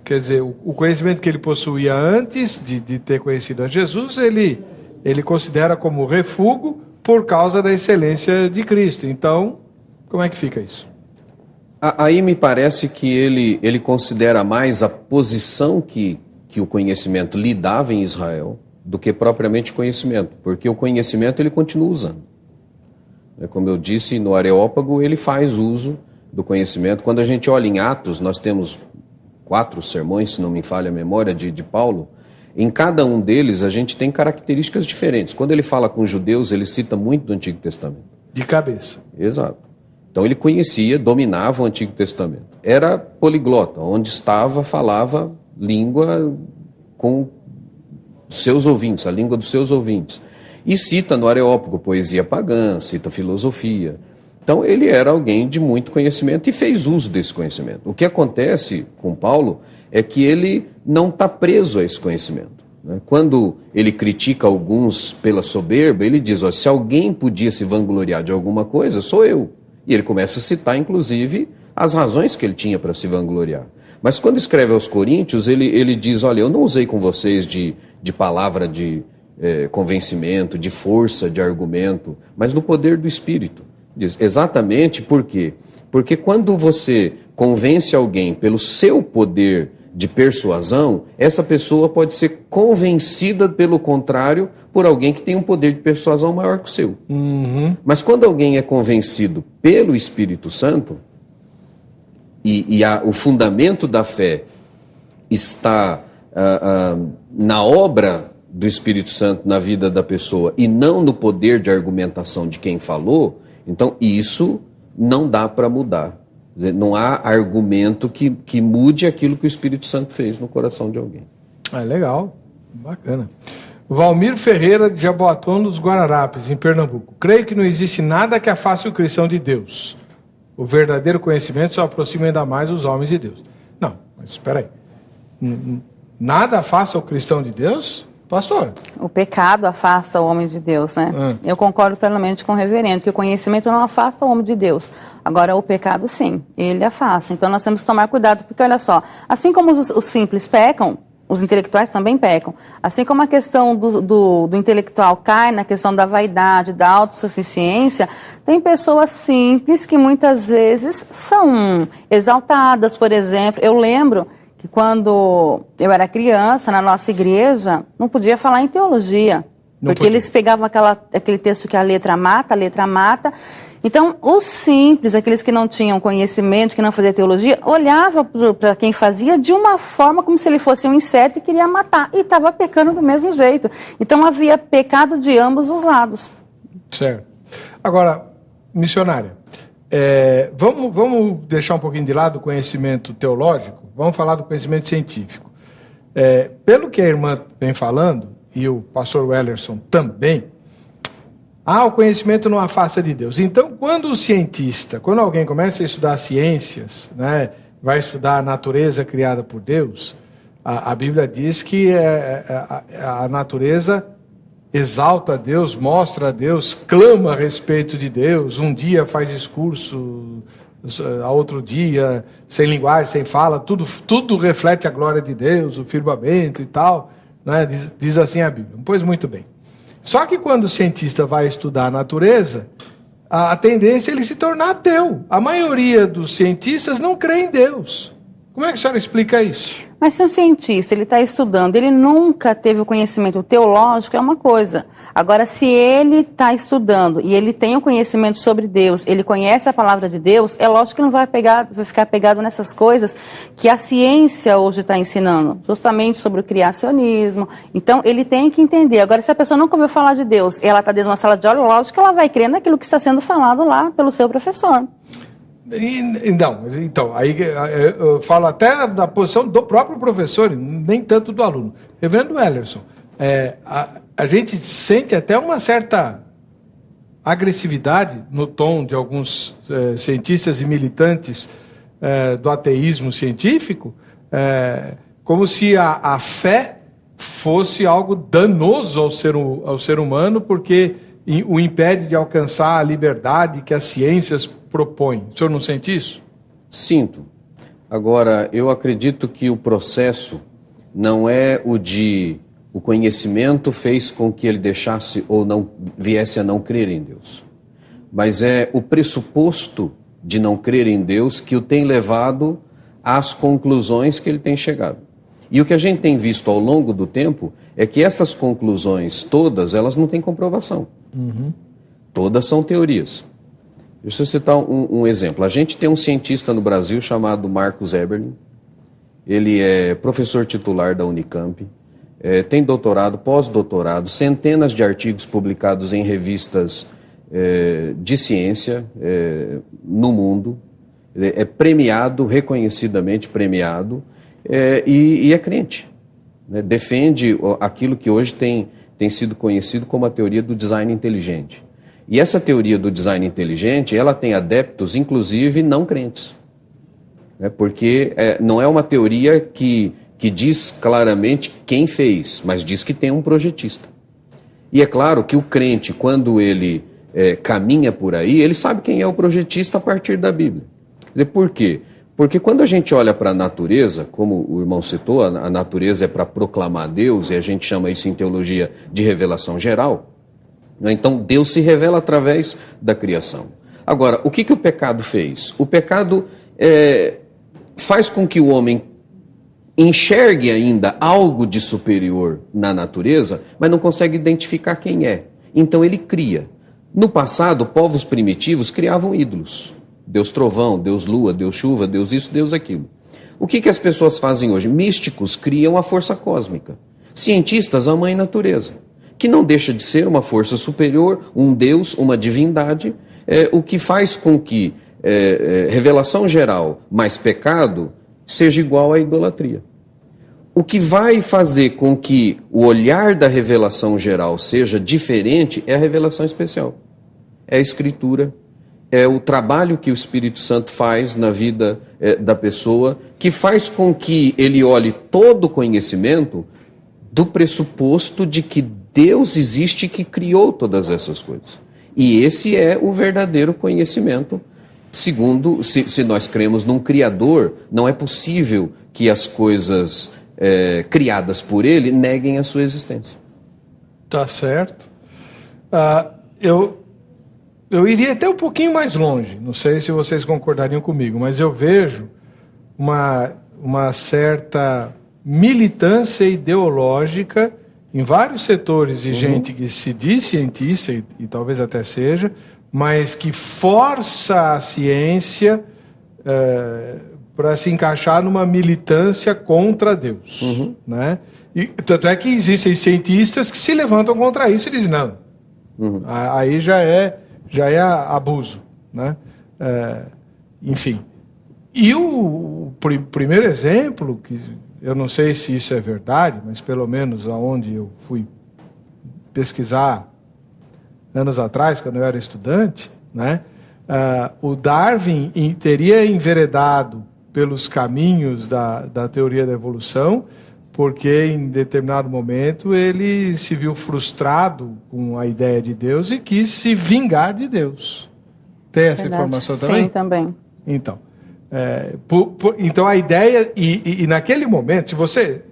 quer dizer, o conhecimento que ele possuía antes de ter conhecido a Jesus, ele considera como refúgio por causa da excelência de Cristo. Então, como é que fica isso? Aí me parece que ele considera mais a posição que o conhecimento lhe dava em Israel do que propriamente o conhecimento, porque o conhecimento ele continua usando. Como eu disse, no Areópago ele faz uso do conhecimento. Quando a gente olha em Atos, nós temos 4 sermões, se não me falha a memória, de Paulo. Em cada um deles a gente tem características diferentes. Quando ele fala com os judeus, ele cita muito do Antigo Testamento. De cabeça. Exato. Então ele conhecia, dominava o Antigo Testamento. Era poliglota, onde estava, falava língua com seus ouvintes, a língua dos seus ouvintes. E cita no Areópago poesia pagã, cita filosofia. Então ele era alguém de muito conhecimento e fez uso desse conhecimento. O que acontece com Paulo é que ele não está preso a esse conhecimento. Quando ele critica alguns pela soberba, ele diz, se alguém podia se vangloriar de alguma coisa, sou eu. E ele começa a citar, inclusive, as razões que ele tinha para se vangloriar. Mas quando escreve aos Coríntios, ele diz, olha, eu não usei com vocês de palavra de convencimento, de força, de argumento, mas no poder do Espírito. Diz, exatamente por quê? Porque quando você convence alguém pelo seu poder de persuasão, essa pessoa pode ser convencida, pelo contrário, por alguém que tem um poder de persuasão maior que o seu. Uhum. Mas quando alguém é convencido pelo Espírito Santo, o fundamento da fé está na obra do Espírito Santo na vida da pessoa e não no poder de argumentação de quem falou, então isso não dá para mudar. Não há argumento que mude aquilo que o Espírito Santo fez no coração de alguém. Legal, bacana. Valmir Ferreira, de Jaboatão dos Guararapes, em Pernambuco. Creio que não existe nada que afaste o cristão de Deus. O verdadeiro conhecimento só aproxima ainda mais os homens de Deus. Não, mas espera aí. Nada afasta o cristão de Deus? Pastor? O pecado afasta o homem de Deus, né? Eu concordo plenamente com o reverendo, que o conhecimento não afasta o homem de Deus. Agora, o pecado, sim, ele afasta. Então, nós temos que tomar cuidado, porque, olha só, assim como os simples pecam, os intelectuais também pecam. Assim como a questão do intelectual cai na questão da vaidade, da autossuficiência, tem pessoas simples que muitas vezes são exaltadas, por exemplo. Eu lembro que quando eu era criança, na nossa igreja, não podia falar em teologia. Porque eles pegavam aquele texto que a letra mata. Então, os simples, aqueles que não tinham conhecimento, que não faziam teologia, olhavam para quem fazia de uma forma como se ele fosse um inseto e queria matar. E estava pecando do mesmo jeito. Então, havia pecado de ambos os lados. Certo. Agora, missionária, vamos deixar um pouquinho de lado o conhecimento teológico, vamos falar do conhecimento científico. Pelo que a irmã vem falando, e o pastor Wellerson também, o conhecimento não afasta de Deus. Então, quando alguém começa a estudar ciências, né, vai estudar a natureza criada por Deus, a Bíblia diz que a natureza exalta a Deus, mostra a Deus, clama a respeito de Deus, um dia faz discurso, a outro dia, sem linguagem, sem fala, tudo reflete a glória de Deus, o firmamento e tal, né? Diz assim a Bíblia. Pois muito bem. Só que quando o cientista vai estudar a natureza, a tendência é ele se tornar ateu. A maioria dos cientistas não crê em Deus. Como é que a senhora explica isso? Mas se um cientista ele está estudando, ele nunca teve o conhecimento teológico, é uma coisa. Agora, se ele está estudando e ele tem o conhecimento sobre Deus, ele conhece a palavra de Deus, é lógico que não vai ficar pegado nessas coisas que a ciência hoje está ensinando, justamente sobre o criacionismo. Então, ele tem que entender. Agora, se a pessoa nunca ouviu falar de Deus, ela está dentro de uma sala de aula, lógico que ela vai crer naquilo que está sendo falado lá pelo seu professor. Então, aí eu falo até da posição do próprio professor, nem tanto do aluno. Reverendo Wellerson, a gente sente até uma certa agressividade no tom de alguns cientistas e militantes do ateísmo científico, como se a fé fosse algo danoso ao ser humano, porque o impede de alcançar a liberdade que as ciências propõem. O senhor não sente isso? Sinto. Agora, eu acredito que o processo não é o conhecimento fez com que ele deixasse ou não viesse a não crer em Deus, mas é o pressuposto de não crer em Deus que o tem levado às conclusões que ele tem chegado. E o que a gente tem visto ao longo do tempo é que essas conclusões todas, elas não têm comprovação. Uhum. Todas são teorias. Deixa eu citar um exemplo. A gente tem um cientista no Brasil chamado Marcos Eberlin. Ele é professor titular da Unicamp, tem doutorado, pós-doutorado, centenas de artigos publicados em revistas de ciência no mundo. Ele é premiado, reconhecidamente premiado, e é crente, né? Defende aquilo que hoje tem sido conhecido como a teoria do design inteligente. E essa teoria do design inteligente, ela tem adeptos, inclusive, não crentes. Né? Porque não é uma teoria que diz claramente quem fez, mas diz que tem um projetista. E é claro que o crente, quando ele caminha por aí, ele sabe quem é o projetista a partir da Bíblia. Quer dizer, por quê? Porque quando a gente olha para a natureza, como o irmão citou, a natureza é para proclamar Deus, e a gente chama isso em teologia de revelação geral. Então, Deus se revela através da criação. Agora, o que o pecado fez? O pecado faz com que o homem enxergue ainda algo de superior na natureza, mas não consegue identificar quem é. Então, ele cria. No passado, povos primitivos criavam ídolos. Deus trovão, Deus lua, Deus chuva, Deus isso, Deus aquilo. O que as pessoas fazem hoje? Místicos criam a força cósmica. Cientistas, a mãe natureza, que não deixa de ser uma força superior, um Deus, uma divindade, o que faz com que revelação geral mais pecado seja igual à idolatria. O que vai fazer com que o olhar da revelação geral seja diferente é a revelação especial. É a Escritura, é o trabalho que o Espírito Santo faz na vida da pessoa, que faz com que ele olhe todo o conhecimento do pressuposto de que Deus existe, que criou todas essas coisas. E esse é o verdadeiro conhecimento. Segundo, se nós cremos num Criador, não é possível que as coisas criadas por Ele neguem a sua existência. Tá certo. Eu iria até um pouquinho mais longe, não sei se vocês concordariam comigo, mas eu vejo uma certa militância ideológica em vários setores de gente que se diz cientista, e talvez até seja, mas que força a ciência para se encaixar numa militância contra Deus. Né? E, tanto é que existem cientistas que se levantam contra isso e dizem, não, aí já é abuso. Né? Enfim. E o primeiro exemplo, que eu não sei se isso é verdade, mas pelo menos aonde eu fui pesquisar anos atrás, quando eu era estudante, né, o Darwin teria enveredado pelos caminhos da teoria da evolução, porque em determinado momento ele se viu frustrado com a ideia de Deus e quis se vingar de Deus. Tem essa informação também? Sim, também. Então, então a ideia, e naquele momento, se você,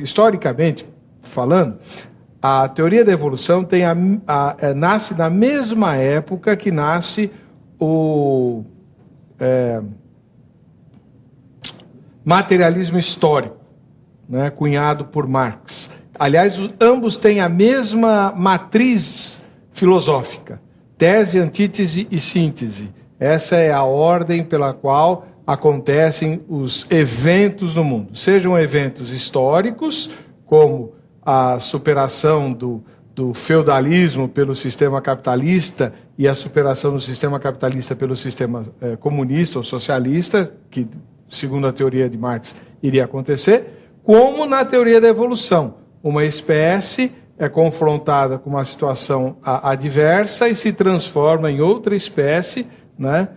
historicamente falando, a teoria da evolução nasce na mesma época que nasce o materialismo histórico, né, cunhado por Marx. Aliás, ambos têm a mesma matriz filosófica, tese, antítese e síntese. Essa é a ordem pela qual acontecem os eventos no mundo. Sejam eventos históricos, como a superação do feudalismo pelo sistema capitalista e a superação do sistema capitalista pelo sistema comunista ou socialista, que, segundo a teoria de Marx, iria acontecer, como na teoria da evolução. Uma espécie é confrontada com uma situação adversa e se transforma em outra espécie, né,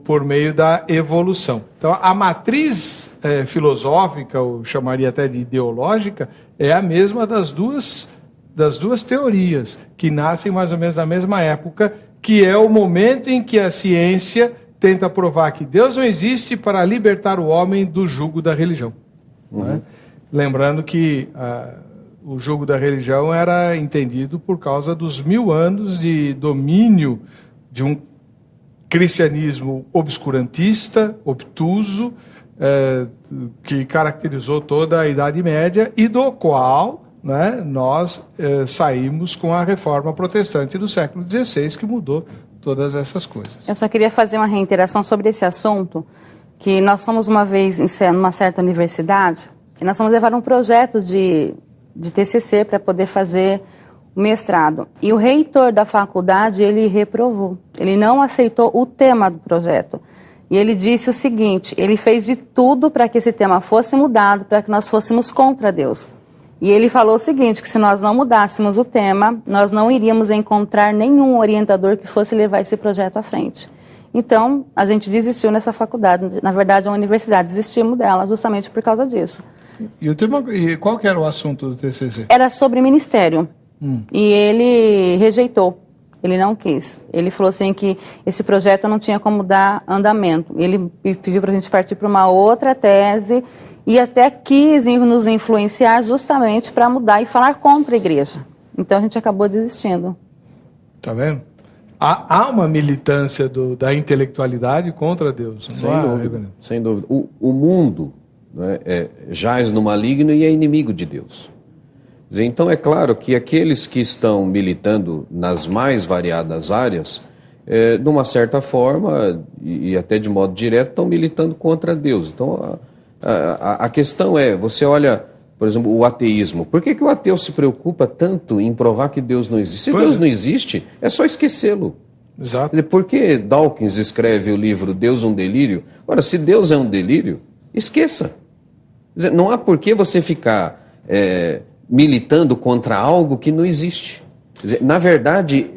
por meio da evolução. Então, a matriz filosófica, ou chamaria até de ideológica, é a mesma das duas teorias, que nascem mais ou menos na mesma época, que é o momento em que a ciência tenta provar que Deus não existe para libertar o homem do jugo da religião. Né? Lembrando que o jugo da religião era entendido por causa dos 1000 anos de domínio de um cristianismo obscurantista, obtuso, que caracterizou toda a Idade Média e do qual, né, nós saímos com a reforma protestante do século XVI, que mudou todas essas coisas. Eu só queria fazer uma reiteração sobre esse assunto, que nós fomos uma vez em uma certa universidade e nós fomos levar um projeto de TCC para poder fazer o mestrado. E o reitor da faculdade, ele reprovou. Ele não aceitou o tema do projeto. E ele disse o seguinte, ele fez de tudo para que esse tema fosse mudado, para que nós fôssemos contra Deus. E ele falou o seguinte, que se nós não mudássemos o tema, nós não iríamos encontrar nenhum orientador que fosse levar esse projeto à frente. Então, a gente desistiu nessa faculdade. Na verdade, a universidade desistimos dela justamente por causa disso. E qual que era o assunto do TCC? Era sobre ministério. E ele rejeitou. Ele não quis. Ele falou assim que esse projeto não tinha como dar andamento. Ele pediu para a gente partir para uma outra tese e até quis nos influenciar justamente para mudar e falar contra a igreja. Então a gente acabou desistindo. Tá vendo? Há uma militância da intelectualidade contra Deus. Sem dúvida. O mundo, né, jaz no maligno e é inimigo de Deus. Então é claro que aqueles que estão militando nas mais variadas áreas, de uma certa forma, e até de modo direto, estão militando contra Deus. Então a questão é, você olha, por exemplo, o ateísmo. Por que o ateu se preocupa tanto em provar que Deus não existe? Se Deus não existe, é só esquecê-lo. Exato. Por que Dawkins escreve o livro Deus um Delírio? Ora, se Deus é um delírio, esqueça. Não há por que você ficar militando contra algo que não existe. Quer dizer, na verdade,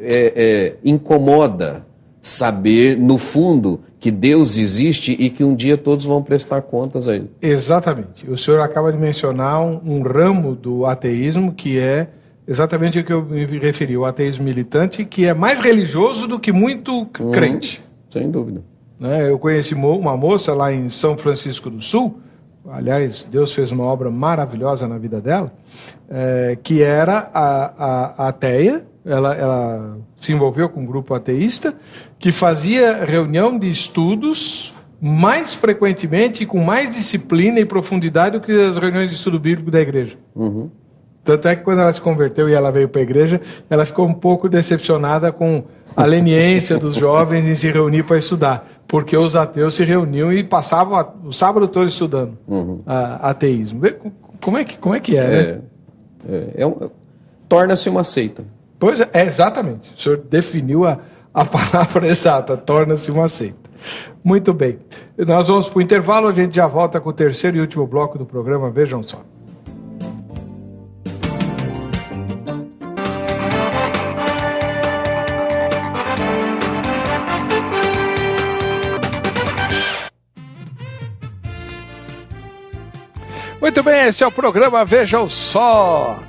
incomoda saber, no fundo, que Deus existe e que um dia todos vão prestar contas a Ele. Exatamente. O senhor acaba de mencionar um ramo do ateísmo que é exatamente o que eu me referi, o ateísmo militante, que é mais religioso do que muito crente. Sem dúvida. Né? Eu conheci uma moça lá em São Francisco do Sul, aliás, Deus fez uma obra maravilhosa na vida dela, que era a ateia. Ela se envolveu com um grupo ateísta que fazia reunião de estudos mais frequentemente e com mais disciplina e profundidade do que as reuniões de estudo bíblico da igreja. Tanto é que quando ela se converteu e ela veio para a igreja, ela ficou um pouco decepcionada com a leniência dos jovens em se reunir para estudar, porque os ateus se reuniam e passavam o sábado todo estudando ateísmo. Como é que é, né? Torna-se uma seita. Pois é, exatamente. O senhor definiu a palavra exata, torna-se uma seita. Muito bem. Nós vamos para o intervalo, a gente já volta com o terceiro e último bloco do programa, vejam só. Muito bem, esse é o programa Vejam Só.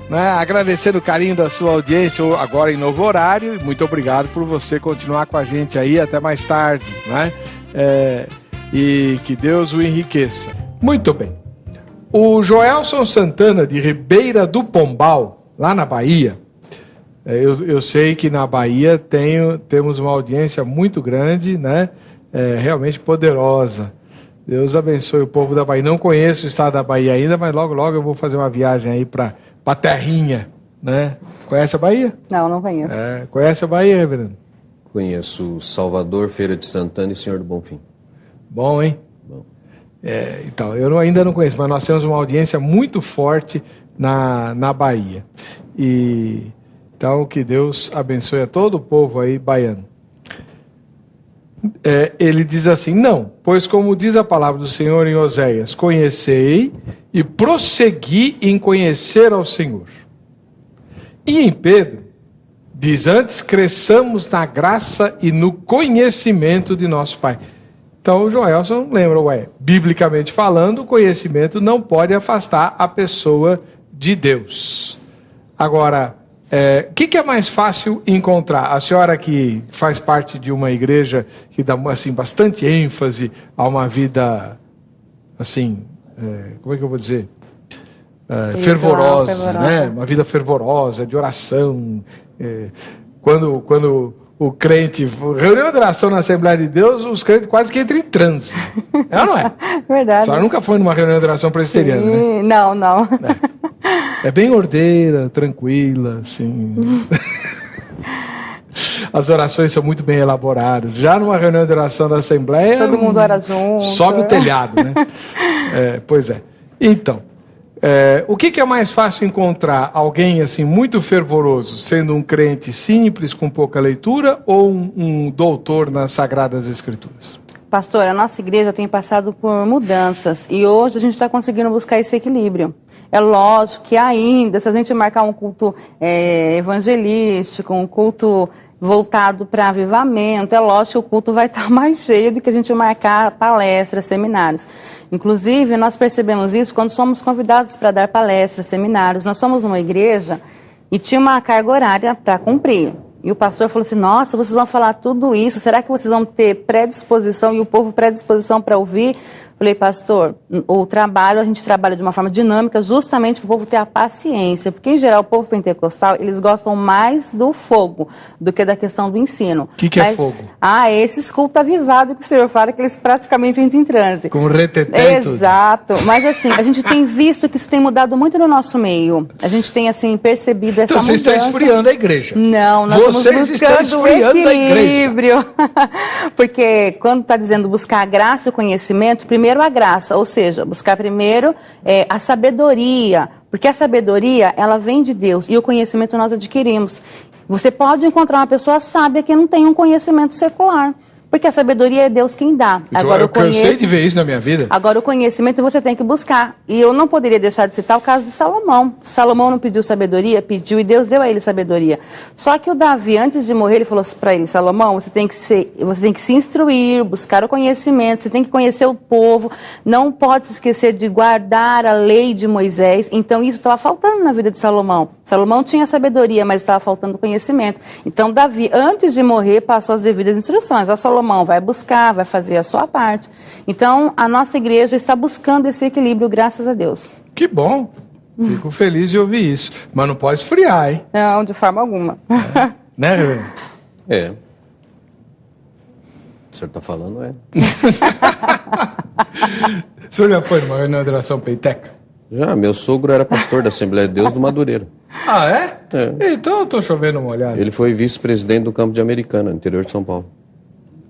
Né? Agradecendo o carinho da sua audiência agora em novo horário, e muito obrigado por você continuar com a gente aí até mais tarde, né? E que Deus o enriqueça. Muito bem. O Joelson Santana de Ribeira do Pombal, lá na Bahia, eu sei que na Bahia temos uma audiência muito grande, né? Realmente poderosa. Deus abençoe o povo da Bahia. Não conheço o estado da Bahia ainda, mas logo, logo eu vou fazer uma viagem aí para a terrinha, né? Conhece a Bahia? Não conheço. Conhece a Bahia, reverendo? Conheço Salvador, Feira de Santana e Senhor do Bonfim. Bom, hein? Bom. Então, eu ainda não conheço, mas nós temos uma audiência muito forte na Bahia. Então, que Deus abençoe a todo o povo aí baiano. Ele diz assim, não, pois como diz a palavra do Senhor em Oséias, conhecei e prossegui em conhecer ao Senhor. E em Pedro, diz, antes cresçamos na graça e no conhecimento de nosso Pai. Então o Joelson lembra, biblicamente falando, o conhecimento não pode afastar a pessoa de Deus. Agora, o que é mais fácil encontrar? A senhora que faz parte de uma igreja que dá assim, bastante ênfase a uma vida, assim, como é que eu vou dizer? Fervorosa, né? Uma vida fervorosa, de oração. Quando o crente, reunião de oração na Assembleia de Deus, os crentes quase que entram em transe. É ou não é? Verdade. A senhora nunca foi numa reunião de oração presbiteriana, né? Não. É bem ordeira, tranquila, assim. As orações são muito bem elaboradas. Já numa reunião de oração da Assembleia... Todo mundo ora junto. Sobe o telhado, né? Pois é. Então, o que é mais fácil encontrar? Alguém assim muito fervoroso, sendo um crente simples, com pouca leitura, ou um doutor nas Sagradas Escrituras? Pastor, a nossa igreja tem passado por mudanças e hoje a gente está conseguindo buscar esse equilíbrio. É lógico que ainda, se a gente marcar um culto evangelístico, um culto voltado para avivamento, é lógico que o culto vai estar mais cheio do que a gente marcar palestras, seminários. Inclusive, nós percebemos isso quando somos convidados para dar palestras, seminários. Nós somos numa igreja e tinha uma carga horária para cumprir. E o pastor falou assim, nossa, vocês vão falar tudo isso, será que vocês vão ter predisposição e o povo predisposição para ouvir? Falei, pastor, a gente trabalha de uma forma dinâmica justamente para o povo ter a paciência, porque em geral o povo pentecostal, eles gostam mais do fogo do que da questão do ensino. O que é fogo? Esses cultos avivados que o senhor fala, que eles praticamente entram em transe. Com reteté e tudo. Exato, mas assim, a gente tem visto que isso tem mudado muito no nosso meio. A gente tem assim percebido essa mudança. Então você está esfriando a igreja. Não, nós Vocês estão esfriando o equilíbrio. A igreja. Porque quando está dizendo buscar a graça e o conhecimento, primeiro a graça, ou seja, buscar primeiro a sabedoria, porque a sabedoria, ela vem de Deus e o conhecimento nós adquirimos. Você pode encontrar uma pessoa sábia que não tem um conhecimento secular, porque a sabedoria é Deus quem dá. Agora, eu cansei de ver isso na minha vida. Agora, o conhecimento você tem que buscar. E eu não poderia deixar de citar o caso de Salomão. Salomão não pediu sabedoria? Pediu, e Deus deu a ele sabedoria. Só que o Davi, antes de morrer, ele falou para ele, Salomão, você tem que se instruir, buscar o conhecimento, você tem que conhecer o povo, não pode se esquecer de guardar a lei de Moisés. Então, isso estava faltando na vida de Salomão. Salomão tinha sabedoria, mas estava faltando conhecimento. Então, Davi, antes de morrer, passou as devidas instruções. A Salomão vai buscar, vai fazer a sua parte. Então, a nossa igreja está buscando esse equilíbrio, graças a Deus. Que bom. Fico feliz de ouvir isso. Mas não pode esfriar, hein? Não, de forma alguma. Né, reverendo? O senhor está falando, O senhor já foi numa reunião de oração peiteca? Já, meu sogro era pastor da Assembleia de Deus do Madureira. Ah, é? Então eu estou chovendo uma olhada. Ele foi vice-presidente do campo de Americana, no interior de São Paulo.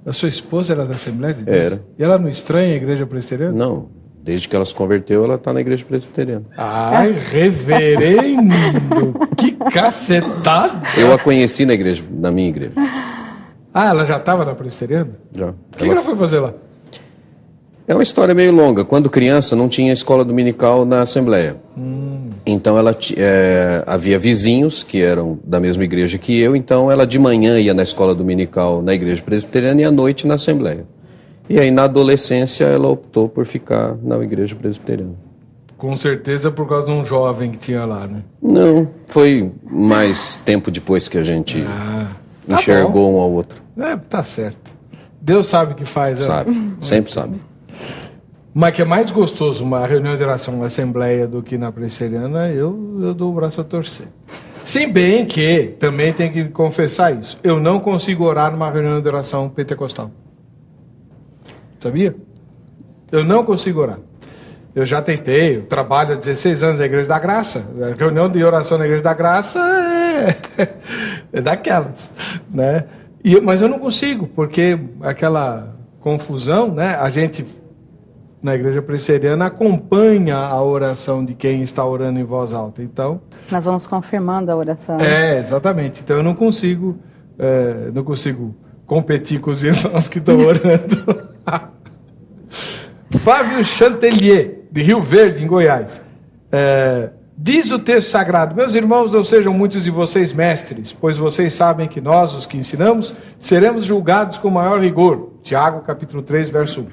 A sua esposa era da Assembleia de Deus? Era. E ela não estranha a igreja presbiteriana? Não, desde que ela se converteu, ela está na igreja presbiteriana. Ai, reverendo, que cacetada! Eu a conheci na minha igreja. Ah, ela já estava na presbiteriana? Já. O que ela foi fazer lá? É uma história meio longa. Quando criança, não tinha escola dominical na Assembleia. Então, havia vizinhos que eram da mesma igreja que eu, então ela de manhã ia na escola dominical na igreja presbiteriana e à noite na Assembleia. E aí, na adolescência, ela optou por ficar na igreja presbiteriana. Com certeza por causa de um jovem que tinha lá, né? Não, foi mais tempo depois que a gente enxergou um ao outro. Tá certo. Deus sabe o que faz. Sabe, sempre sabe. Mas que é mais gostoso uma reunião de oração na Assembleia do que na presbiteriana, eu dou o braço a torcer. Se bem que, também tem que confessar isso, eu não consigo orar numa reunião de oração pentecostal. Sabia? Eu não consigo orar. Eu já tentei, eu trabalho há 16 anos na Igreja da Graça. A reunião de oração na Igreja da Graça é daquelas, né? Mas eu não consigo, porque aquela confusão, né? A gente, na Igreja Presbiteriana, acompanha a oração de quem está orando em voz alta. Então, nós vamos confirmando a oração. Exatamente. Então eu não consigo competir com os irmãos que estão orando. Flávio Chantelier, de Rio Verde, em Goiás. Diz o texto sagrado: meus irmãos, não sejam muitos de vocês mestres, pois vocês sabem que nós, os que ensinamos, seremos julgados com maior rigor. Tiago, capítulo 3, verso 1.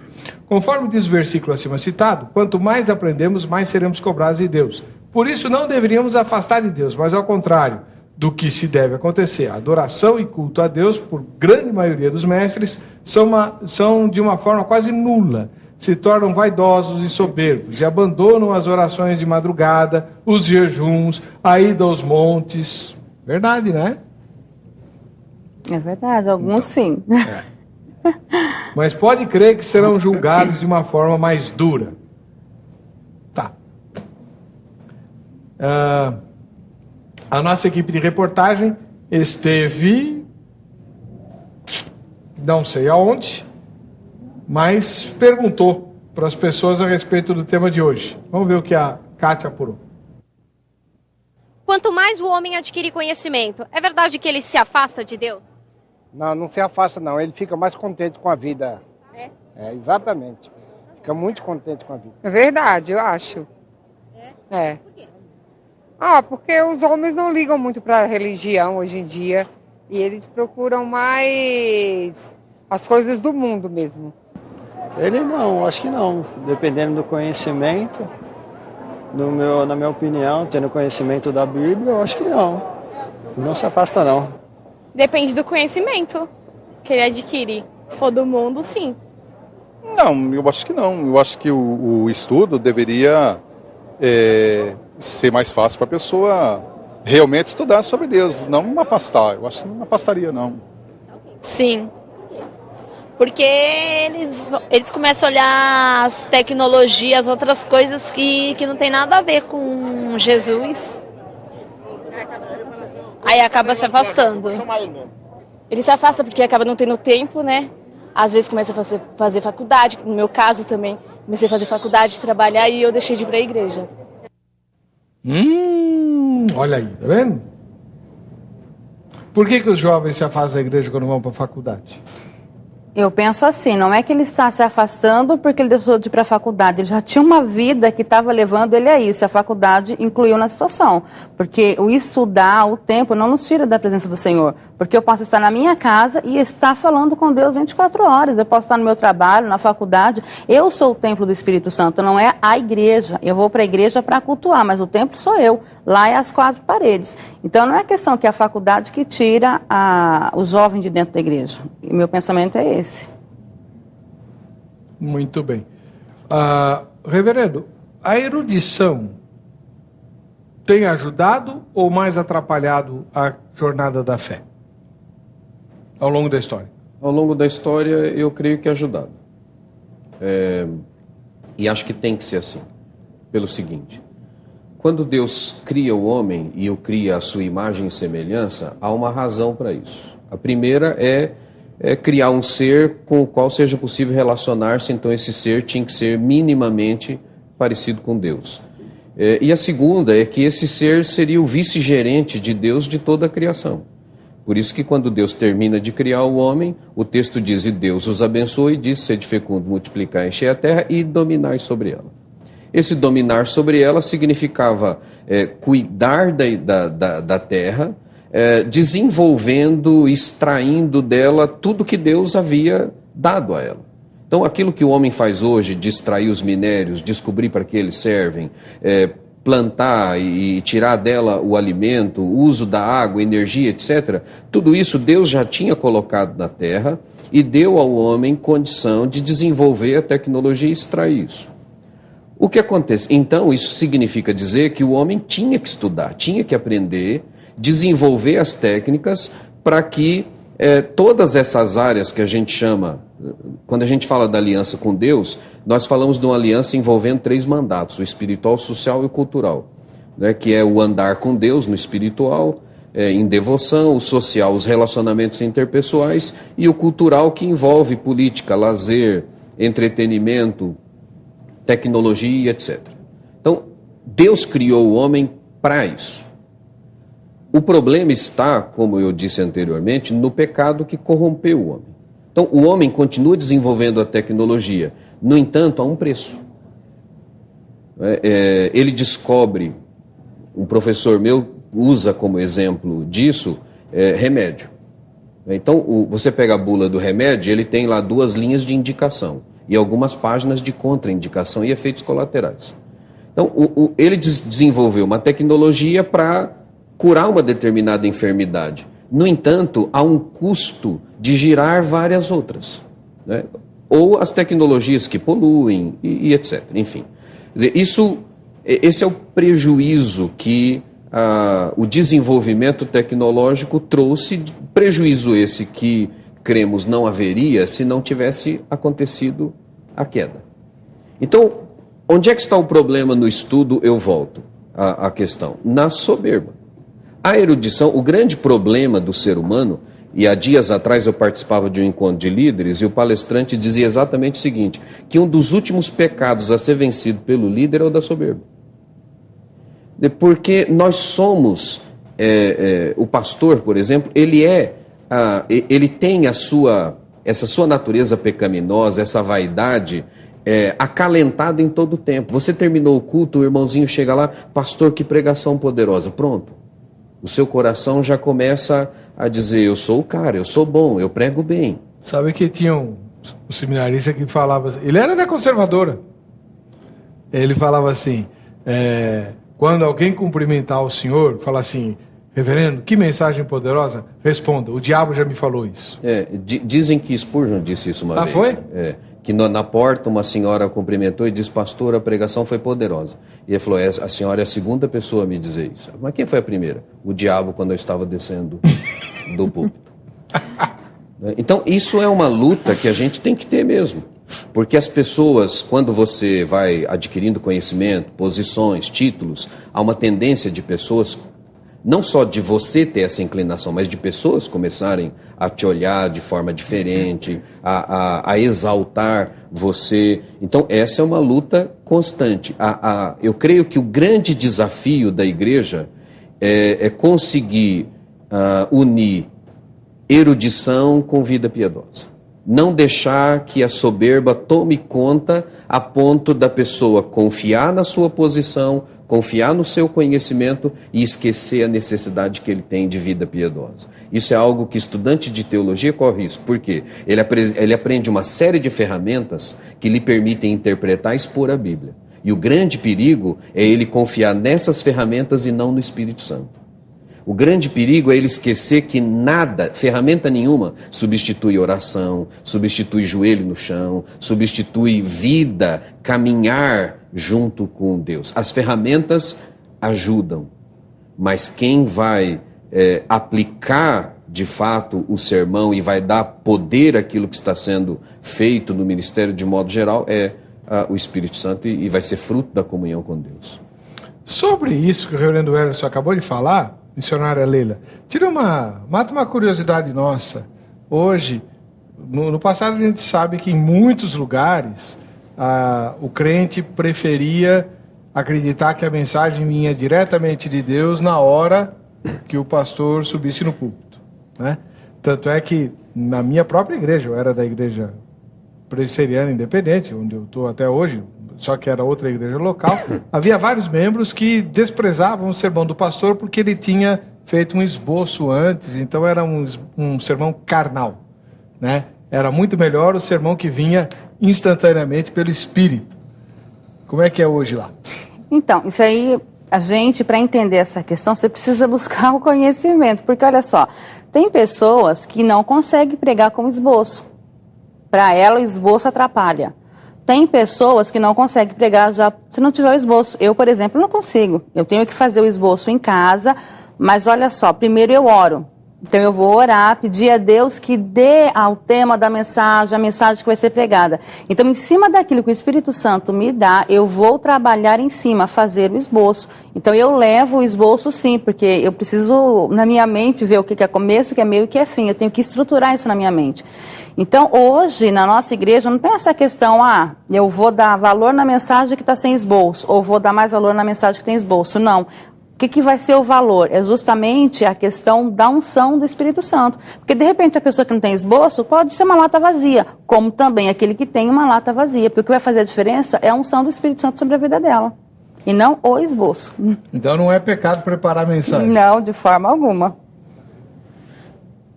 Conforme diz o versículo acima citado, quanto mais aprendemos, mais seremos cobrados de Deus. Por isso não deveríamos afastar de Deus, mas ao contrário do que se deve acontecer. A adoração e culto a Deus, por grande maioria dos mestres, são de uma forma quase nula. Se tornam vaidosos e soberbos e abandonam as orações de madrugada, os jejuns, a ida aos montes. Verdade, né? É verdade, alguns sim. Mas pode crer que serão julgados de uma forma mais dura. Tá. A nossa equipe de reportagem esteve, não sei aonde, mas perguntou para as pessoas a respeito do tema de hoje. Vamos ver o que a Kátia apurou. Quanto mais o homem adquire conhecimento, é verdade que ele se afasta de Deus? Não, não se afasta não, ele fica mais contente com a vida. Exatamente. Fica muito contente com a vida. É verdade, eu acho. É. Por quê? Porque os homens não ligam muito para a religião hoje em dia e eles procuram mais as coisas do mundo mesmo. Ele não, acho que não. Dependendo do conhecimento, na minha opinião, tendo conhecimento da Bíblia, eu acho que não. Não se afasta não. Depende do conhecimento que ele adquire. Se for do mundo, sim. Não, eu acho que não. Eu acho que o estudo deveria ser mais fácil para a pessoa realmente estudar sobre Deus, não me afastar. Eu acho que não me afastaria, não. Sim. Porque eles começam a olhar as tecnologias, outras coisas que não tem nada a ver com Jesus. Aí acaba se afastando. Ele se afasta porque acaba não tendo tempo, né? Às vezes começa a fazer faculdade, no meu caso também. Comecei a fazer faculdade, trabalhar e eu deixei de ir para a igreja. Olha aí, tá vendo? Por que os jovens se afastam da igreja quando vão para a faculdade? Eu penso assim, não é que ele está se afastando porque ele deixou de ir para a faculdade, ele já tinha uma vida que estava levando ele a isso, a faculdade incluiu na situação, porque o estudar, o tempo, não nos tira da presença do Senhor, porque eu posso estar na minha casa e estar falando com Deus 24 horas, eu posso estar no meu trabalho, na faculdade, eu sou o templo do Espírito Santo, não é a igreja, eu vou para a igreja para cultuar, mas o templo sou eu, lá é as 4 paredes, então não é questão que é a faculdade que tira o jovem de dentro da igreja, e meu pensamento é esse. Muito bem. Reverendo, a erudição tem ajudado ou mais atrapalhado a jornada da fé ao longo da história? Ao longo da história, eu creio que ajudado. E acho que tem que ser assim, pelo seguinte: quando Deus cria o homem e o cria à sua imagem e semelhança, há uma razão para isso. A primeira é criar um ser com o qual seja possível relacionar-se, então esse ser tinha que ser minimamente parecido com Deus. E a segunda é que esse ser seria o vice-gerente de Deus de toda a criação. Por isso que quando Deus termina de criar o homem, o texto diz: e Deus os abençoe, e diz: sede fecundo, multiplicar, encher a terra e dominar sobre ela. Esse dominar sobre ela significava cuidar da terra, desenvolvendo, extraindo dela tudo que Deus havia dado a ela. Então, aquilo que o homem faz hoje, de extrair os minérios, descobrir para que eles servem, plantar e tirar dela o alimento, o uso da água, energia, etc., tudo isso Deus já tinha colocado na terra e deu ao homem condição de desenvolver a tecnologia e extrair isso. O que acontece? Então, isso significa dizer que o homem tinha que estudar, tinha que aprender, desenvolver as técnicas para que todas essas áreas que a gente chama quando a gente fala da aliança com Deus, nós falamos de uma aliança envolvendo 3 mandatos, o espiritual, o social e o cultural, né, que é o andar com Deus no espiritual, em devoção, o social, os relacionamentos interpessoais, e o cultural, que envolve política, lazer, entretenimento, tecnologia, etc. Então, Deus criou o homem para isso. O problema está, como eu disse anteriormente, no pecado que corrompeu o homem. Então, o homem continua desenvolvendo a tecnologia, no entanto, a um preço. Ele descobre, um professor meu usa como exemplo disso, remédio. Então, você pega a bula do remédio, ele tem lá 2 linhas de indicação e algumas páginas de contraindicação e efeitos colaterais. Então, ele desenvolveu uma tecnologia para curar uma determinada enfermidade. No entanto, há um custo de girar várias outras, né? Ou as tecnologias que poluem e etc. Enfim, quer dizer, esse é o prejuízo que o desenvolvimento tecnológico trouxe, prejuízo esse que cremos não haveria se não tivesse acontecido a queda. Então, onde é que está o problema no estudo? Eu volto à questão. Na soberba. A erudição, o grande problema do ser humano, e há dias atrás eu participava de um encontro de líderes e o palestrante dizia exatamente o seguinte, que um dos últimos pecados a ser vencido pelo líder é o da soberba. Porque nós somos, o pastor, por exemplo, ele tem essa sua natureza pecaminosa, essa vaidade acalentada em todo o tempo. Você terminou o culto, o irmãozinho chega lá, pastor, que pregação poderosa, pronto. O seu coração já começa a dizer, eu sou o cara, eu sou bom, eu prego bem. Sabe que tinha um seminarista que falava, ele era da conservadora, ele falava assim, quando alguém cumprimentar o senhor, fala assim, reverendo, que mensagem poderosa, responda, o diabo já me falou isso. Dizem que Spurgeon disse isso uma vez. Foi? Que na porta uma senhora cumprimentou e disse, pastor, a pregação foi poderosa. E ele falou, a senhora é a segunda pessoa a me dizer isso. Mas quem foi a primeira? O diabo, quando eu estava descendo do púlpito. Então, isso é uma luta que a gente tem que ter mesmo. Porque as pessoas, quando você vai adquirindo conhecimento, posições, títulos, há uma tendência de pessoas, não só de você ter essa inclinação, mas de pessoas começarem a te olhar de forma diferente, a exaltar você. Então, essa é uma luta constante. Eu creio que o grande desafio da igreja é conseguir unir erudição com vida piedosa. Não deixar que a soberba tome conta a ponto da pessoa confiar na sua posição, confiar no seu conhecimento e esquecer a necessidade que ele tem de vida piedosa. Isso é algo que estudante de teologia corre risco. Por quê? Ele aprende uma série de ferramentas que lhe permitem interpretar e expor a Bíblia. E o grande perigo é ele confiar nessas ferramentas e não no Espírito Santo. O grande perigo é ele esquecer que nada, ferramenta nenhuma, substitui oração, substitui joelho no chão, substitui vida, caminhar junto com Deus. As ferramentas ajudam, mas quem vai aplicar de fato o sermão e vai dar poder àquilo que está sendo feito no ministério de modo geral é o Espírito Santo e vai ser fruto da comunhão com Deus. Sobre isso que o reverendo Emerson acabou de falar, missionária Leila, mata uma curiosidade nossa. Hoje, no passado a gente sabe que em muitos lugares o crente preferia acreditar que a mensagem vinha diretamente de Deus na hora que o pastor subisse no púlpito, né? Tanto é que na minha própria igreja, eu era da igreja presbiteriana independente, onde eu estou até hoje, só que era outra igreja local, havia vários membros que desprezavam o sermão do pastor porque ele tinha feito um esboço antes, então era um sermão carnal, né? Era muito melhor o sermão que vinha instantaneamente pelo Espírito. Como é que é hoje lá? Então, isso aí, a gente, para entender essa questão, você precisa buscar o conhecimento, porque olha só, tem pessoas que não conseguem pregar com esboço. Para ela, o esboço atrapalha. Tem pessoas que não conseguem pregar já se não tiver o esboço. Eu, por exemplo, não consigo. Eu tenho que fazer o esboço em casa, mas olha só, primeiro eu oro. Então eu vou orar, pedir a Deus que dê ao tema da mensagem, a mensagem que vai ser pregada. Então, em cima daquilo que o Espírito Santo me dá, eu vou trabalhar em cima, fazer o esboço. Então eu levo o esboço sim, porque eu preciso, na minha mente, ver o que é começo, o que é meio e o que é fim. Eu tenho que estruturar isso na minha mente. Então, hoje, na nossa igreja, não tem essa questão, eu vou dar valor na mensagem que está sem esboço, ou vou dar mais valor na mensagem que tem esboço. Não. O que vai ser o valor? É justamente a questão da unção do Espírito Santo. Porque, de repente, a pessoa que não tem esboço pode ser uma lata vazia, como também aquele que tem uma lata vazia. Porque o que vai fazer a diferença é a unção do Espírito Santo sobre a vida dela, e não o esboço. Então não é pecado preparar a mensagem? Não, de forma alguma.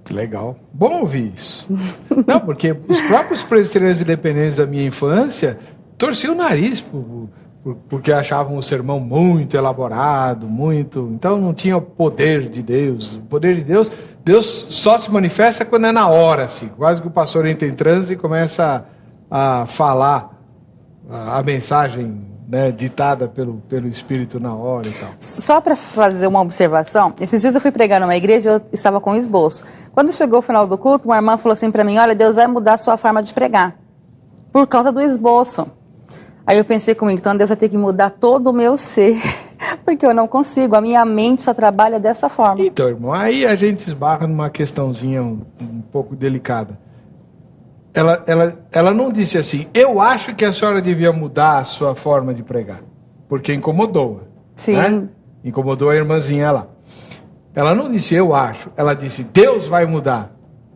Que legal. Bom ouvir isso. Não, porque os próprios presbiterianos independentes da minha infância torciam o nariz porque achavam o sermão muito elaborado, então não tinha o poder de Deus. O poder de Deus só se manifesta quando é na hora, assim, quase que o pastor entra em transe e começa a falar a mensagem, né, ditada pelo Espírito na hora e tal. Só para fazer uma observação, esses dias eu fui pregar numa igreja e eu estava com esboço. Quando chegou o final do culto, uma irmã falou assim para mim, olha, Deus vai mudar a sua forma de pregar, por causa do esboço. Aí eu pensei comigo, então Deus vai ter que mudar todo o meu ser, porque eu não consigo, a minha mente só trabalha dessa forma. Então, irmão, aí a gente esbarra numa questãozinha um pouco delicada. Ela não disse assim, eu acho que a senhora devia mudar a sua forma de pregar, porque incomodou-a. Sim. Né? Incomodou a irmãzinha lá. Ela não disse, eu acho, ela disse, Deus vai mudar.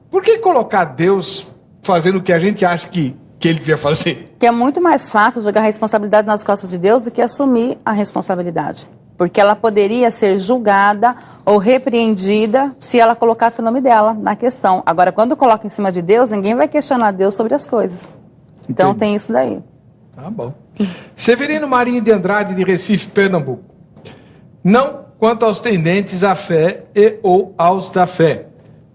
Por que colocar Deus fazendo o que a gente acha que ele devia fazer? Que é muito mais fácil jogar a responsabilidade nas costas de Deus do que assumir a responsabilidade. Porque ela poderia ser julgada ou repreendida se ela colocasse o nome dela na questão. Agora, quando coloca em cima de Deus, ninguém vai questionar Deus sobre as coisas. Então tem isso daí. Tá bom. Severino Marinho de Andrade, de Recife, Pernambuco. Não quanto aos tendentes à fé e ou aos da fé.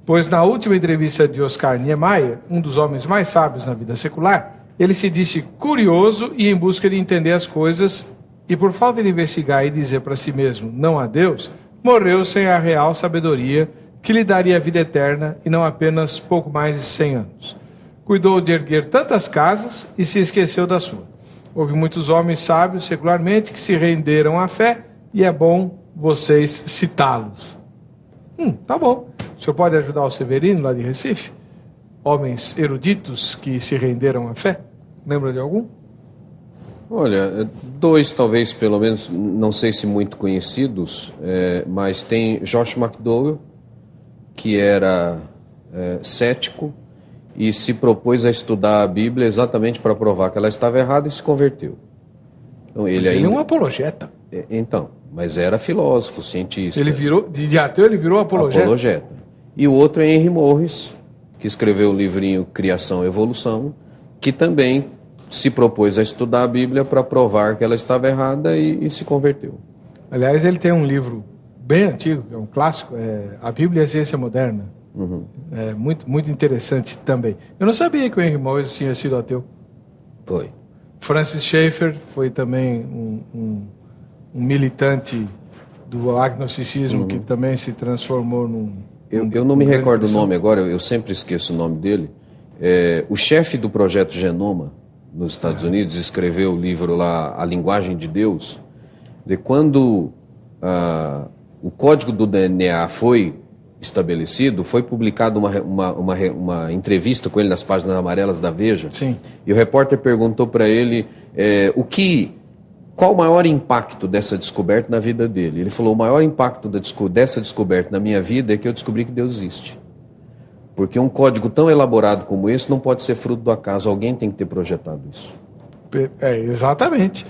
Pois na última entrevista de Oscar Niemeyer, um dos homens mais sábios na vida secular, ele se disse curioso e em busca de entender as coisas, e por falta de investigar e dizer para si mesmo, não há Deus, morreu sem a real sabedoria que lhe daria a vida eterna e não apenas pouco mais de 100 anos. Cuidou de erguer tantas casas e se esqueceu da sua. Houve muitos homens sábios secularmente que se renderam à fé e é bom vocês citá-los. Tá bom. O senhor pode ajudar o Severino, lá de Recife? Homens eruditos que se renderam à fé? Lembra de algum? Olha, dois talvez, pelo menos, não sei se muito conhecidos, mas tem Josh McDowell, que era cético e se propôs a estudar a Bíblia exatamente para provar que ela estava errada e se converteu. Então, ele é um apologeta. Então, mas era filósofo, cientista. Ele virou, de ateu ele virou apologeta. E o outro é Henry Morris, que escreveu o livrinho Criação e Evolução, que também se propôs a estudar a Bíblia para provar que ela estava errada e se converteu. Aliás, ele tem um livro bem antigo, que é um clássico, A Bíblia e a Ciência Moderna. Uhum. É muito, muito interessante também. Eu não sabia que o Henry Morris tinha sido ateu. Foi. Francis Schaeffer foi também um militante do agnosticismo que também se transformou num... Eu não me recordo o nome agora, eu sempre esqueço o nome dele. O chefe do projeto Genoma, nos Estados Unidos, escreveu o livro lá, A Linguagem de Deus. E quando o código do DNA foi estabelecido, foi publicada uma entrevista com ele nas páginas amarelas da Veja. Sim. E o repórter perguntou para ele qual o maior impacto dessa descoberta na vida dele. Ele falou, o maior impacto dessa descoberta na minha vida é que eu descobri que Deus existe. Porque um código tão elaborado como esse não pode ser fruto do acaso, alguém tem que ter projetado isso. Exatamente.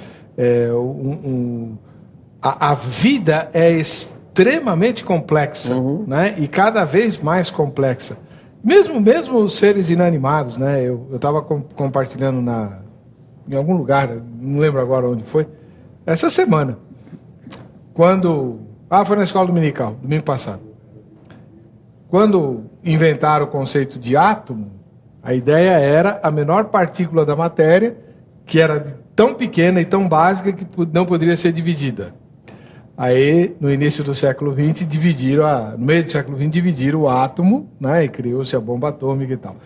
A vida é extremamente complexa, né? E cada vez mais complexa. Mesmo os seres inanimados, né? Eu estava compartilhando em algum lugar, não lembro agora onde foi, essa semana, quando... foi na escola dominical, domingo passado. Quando inventaram o conceito de átomo, a ideia era a menor partícula da matéria, que era tão pequena e tão básica que não poderia ser dividida. Aí, no início do século XX, no meio do século XX, dividiram o átomo, né, e criou-se a bomba atômica e tal.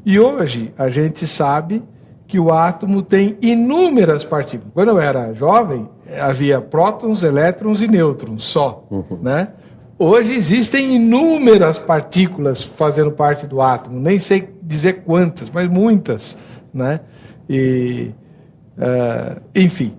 E hoje, a gente sabe que o átomo tem inúmeras partículas. Quando eu era jovem, havia prótons, elétrons e nêutrons só, né? Hoje existem inúmeras partículas fazendo parte do átomo, nem sei dizer quantas, mas muitas, né? Enfim,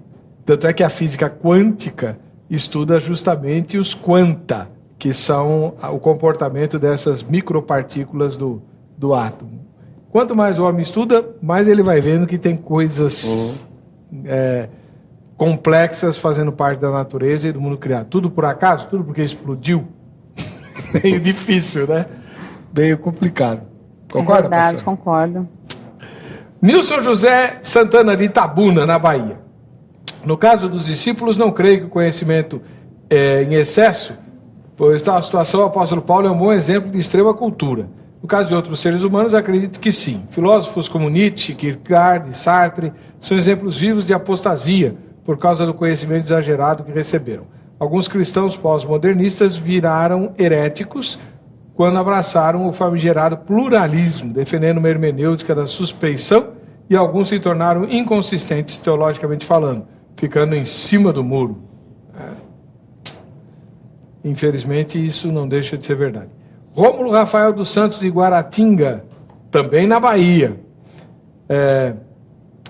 tanto é que a física quântica estuda justamente os quanta, que são o comportamento dessas micropartículas do átomo. Quanto mais o homem estuda, mais ele vai vendo que tem coisas complexas fazendo parte da natureza e do mundo criado. Tudo por acaso? Tudo porque explodiu? Meio difícil, né? Meio complicado. Concorda, verdade, pastor? Concordo. Nilson José Santana de Itabuna, na Bahia. No caso dos discípulos, não creio que o conhecimento em excesso, pois tal situação, o apóstolo Paulo é um bom exemplo de extrema cultura. No caso de outros seres humanos, acredito que sim. Filósofos como Nietzsche, Kierkegaard, Sartre são exemplos vivos de apostasia por causa do conhecimento exagerado que receberam. Alguns cristãos pós-modernistas viraram heréticos quando abraçaram o famigerado pluralismo, defendendo uma hermenêutica da suspeição, e alguns se tornaram inconsistentes teologicamente falando, ficando em cima do muro. Infelizmente, isso não deixa de ser verdade. Rômulo Rafael dos Santos de Guaratinga, também na Bahia.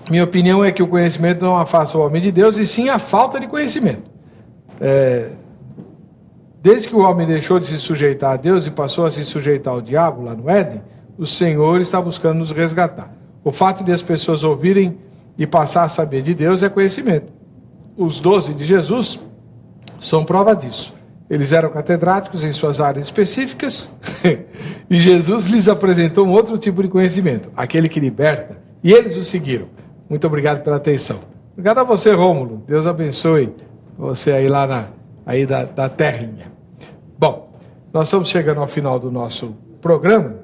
Minha opinião é que o conhecimento não afasta o homem de Deus, e sim a falta de conhecimento. Desde que o homem deixou de se sujeitar a Deus e passou a se sujeitar ao diabo lá no Éden, o Senhor está buscando nos resgatar. O fato de as pessoas ouvirem e passar a saber de Deus é conhecimento. Os 12 de Jesus são prova disso. Eles eram catedráticos em suas áreas específicas e Jesus lhes apresentou um outro tipo de conhecimento, aquele que liberta, e eles o seguiram. Muito obrigado pela atenção. Obrigado a você, Rômulo. Deus abençoe você aí lá da terrinha. Bom, nós estamos chegando ao final do nosso programa.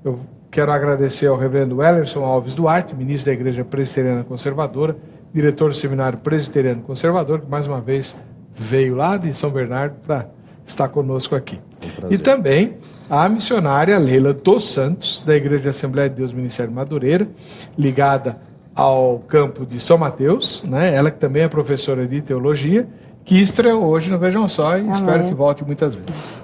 Eu quero agradecer ao reverendo Wellerson Alves Duarte, ministro da Igreja Presbiteriana Conservadora, diretor do Seminário Presbiteriano Conservador, que mais uma vez veio lá de São Bernardo para estar conosco aqui. E também a missionária Leila dos Santos, da Igreja Assembleia de Deus Ministério Madureira, ligada ao campo de São Mateus, né? Ela que também é professora de teologia, que estreou hoje no Vejam Só, e espero que volte muitas vezes.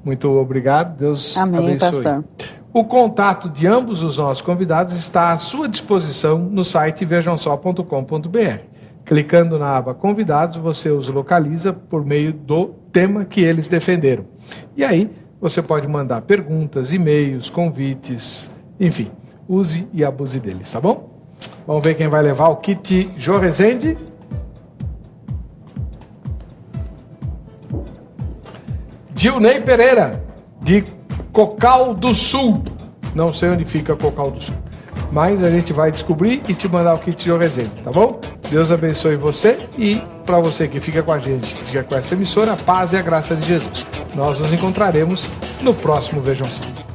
Muito obrigado, Deus abençoe. Pastor. O contato de ambos os nossos convidados está à sua disposição no site vejamsó.com.br. Clicando na aba Convidados, você os localiza por meio do tema que eles defenderam. E aí, você pode mandar perguntas, e-mails, convites, enfim, use e abuse deles, tá bom? Vamos ver quem vai levar o kit Jô Rezende. Gilney Pereira, de Cocal do Sul. Não sei onde fica Cocal do Sul, mas a gente vai descobrir e te mandar o kit Jô Rezende, tá bom? Deus abençoe você, e para você que fica com a gente, que fica com essa emissora, a paz e a graça de Jesus. Nós nos encontraremos no próximo Vejam Só.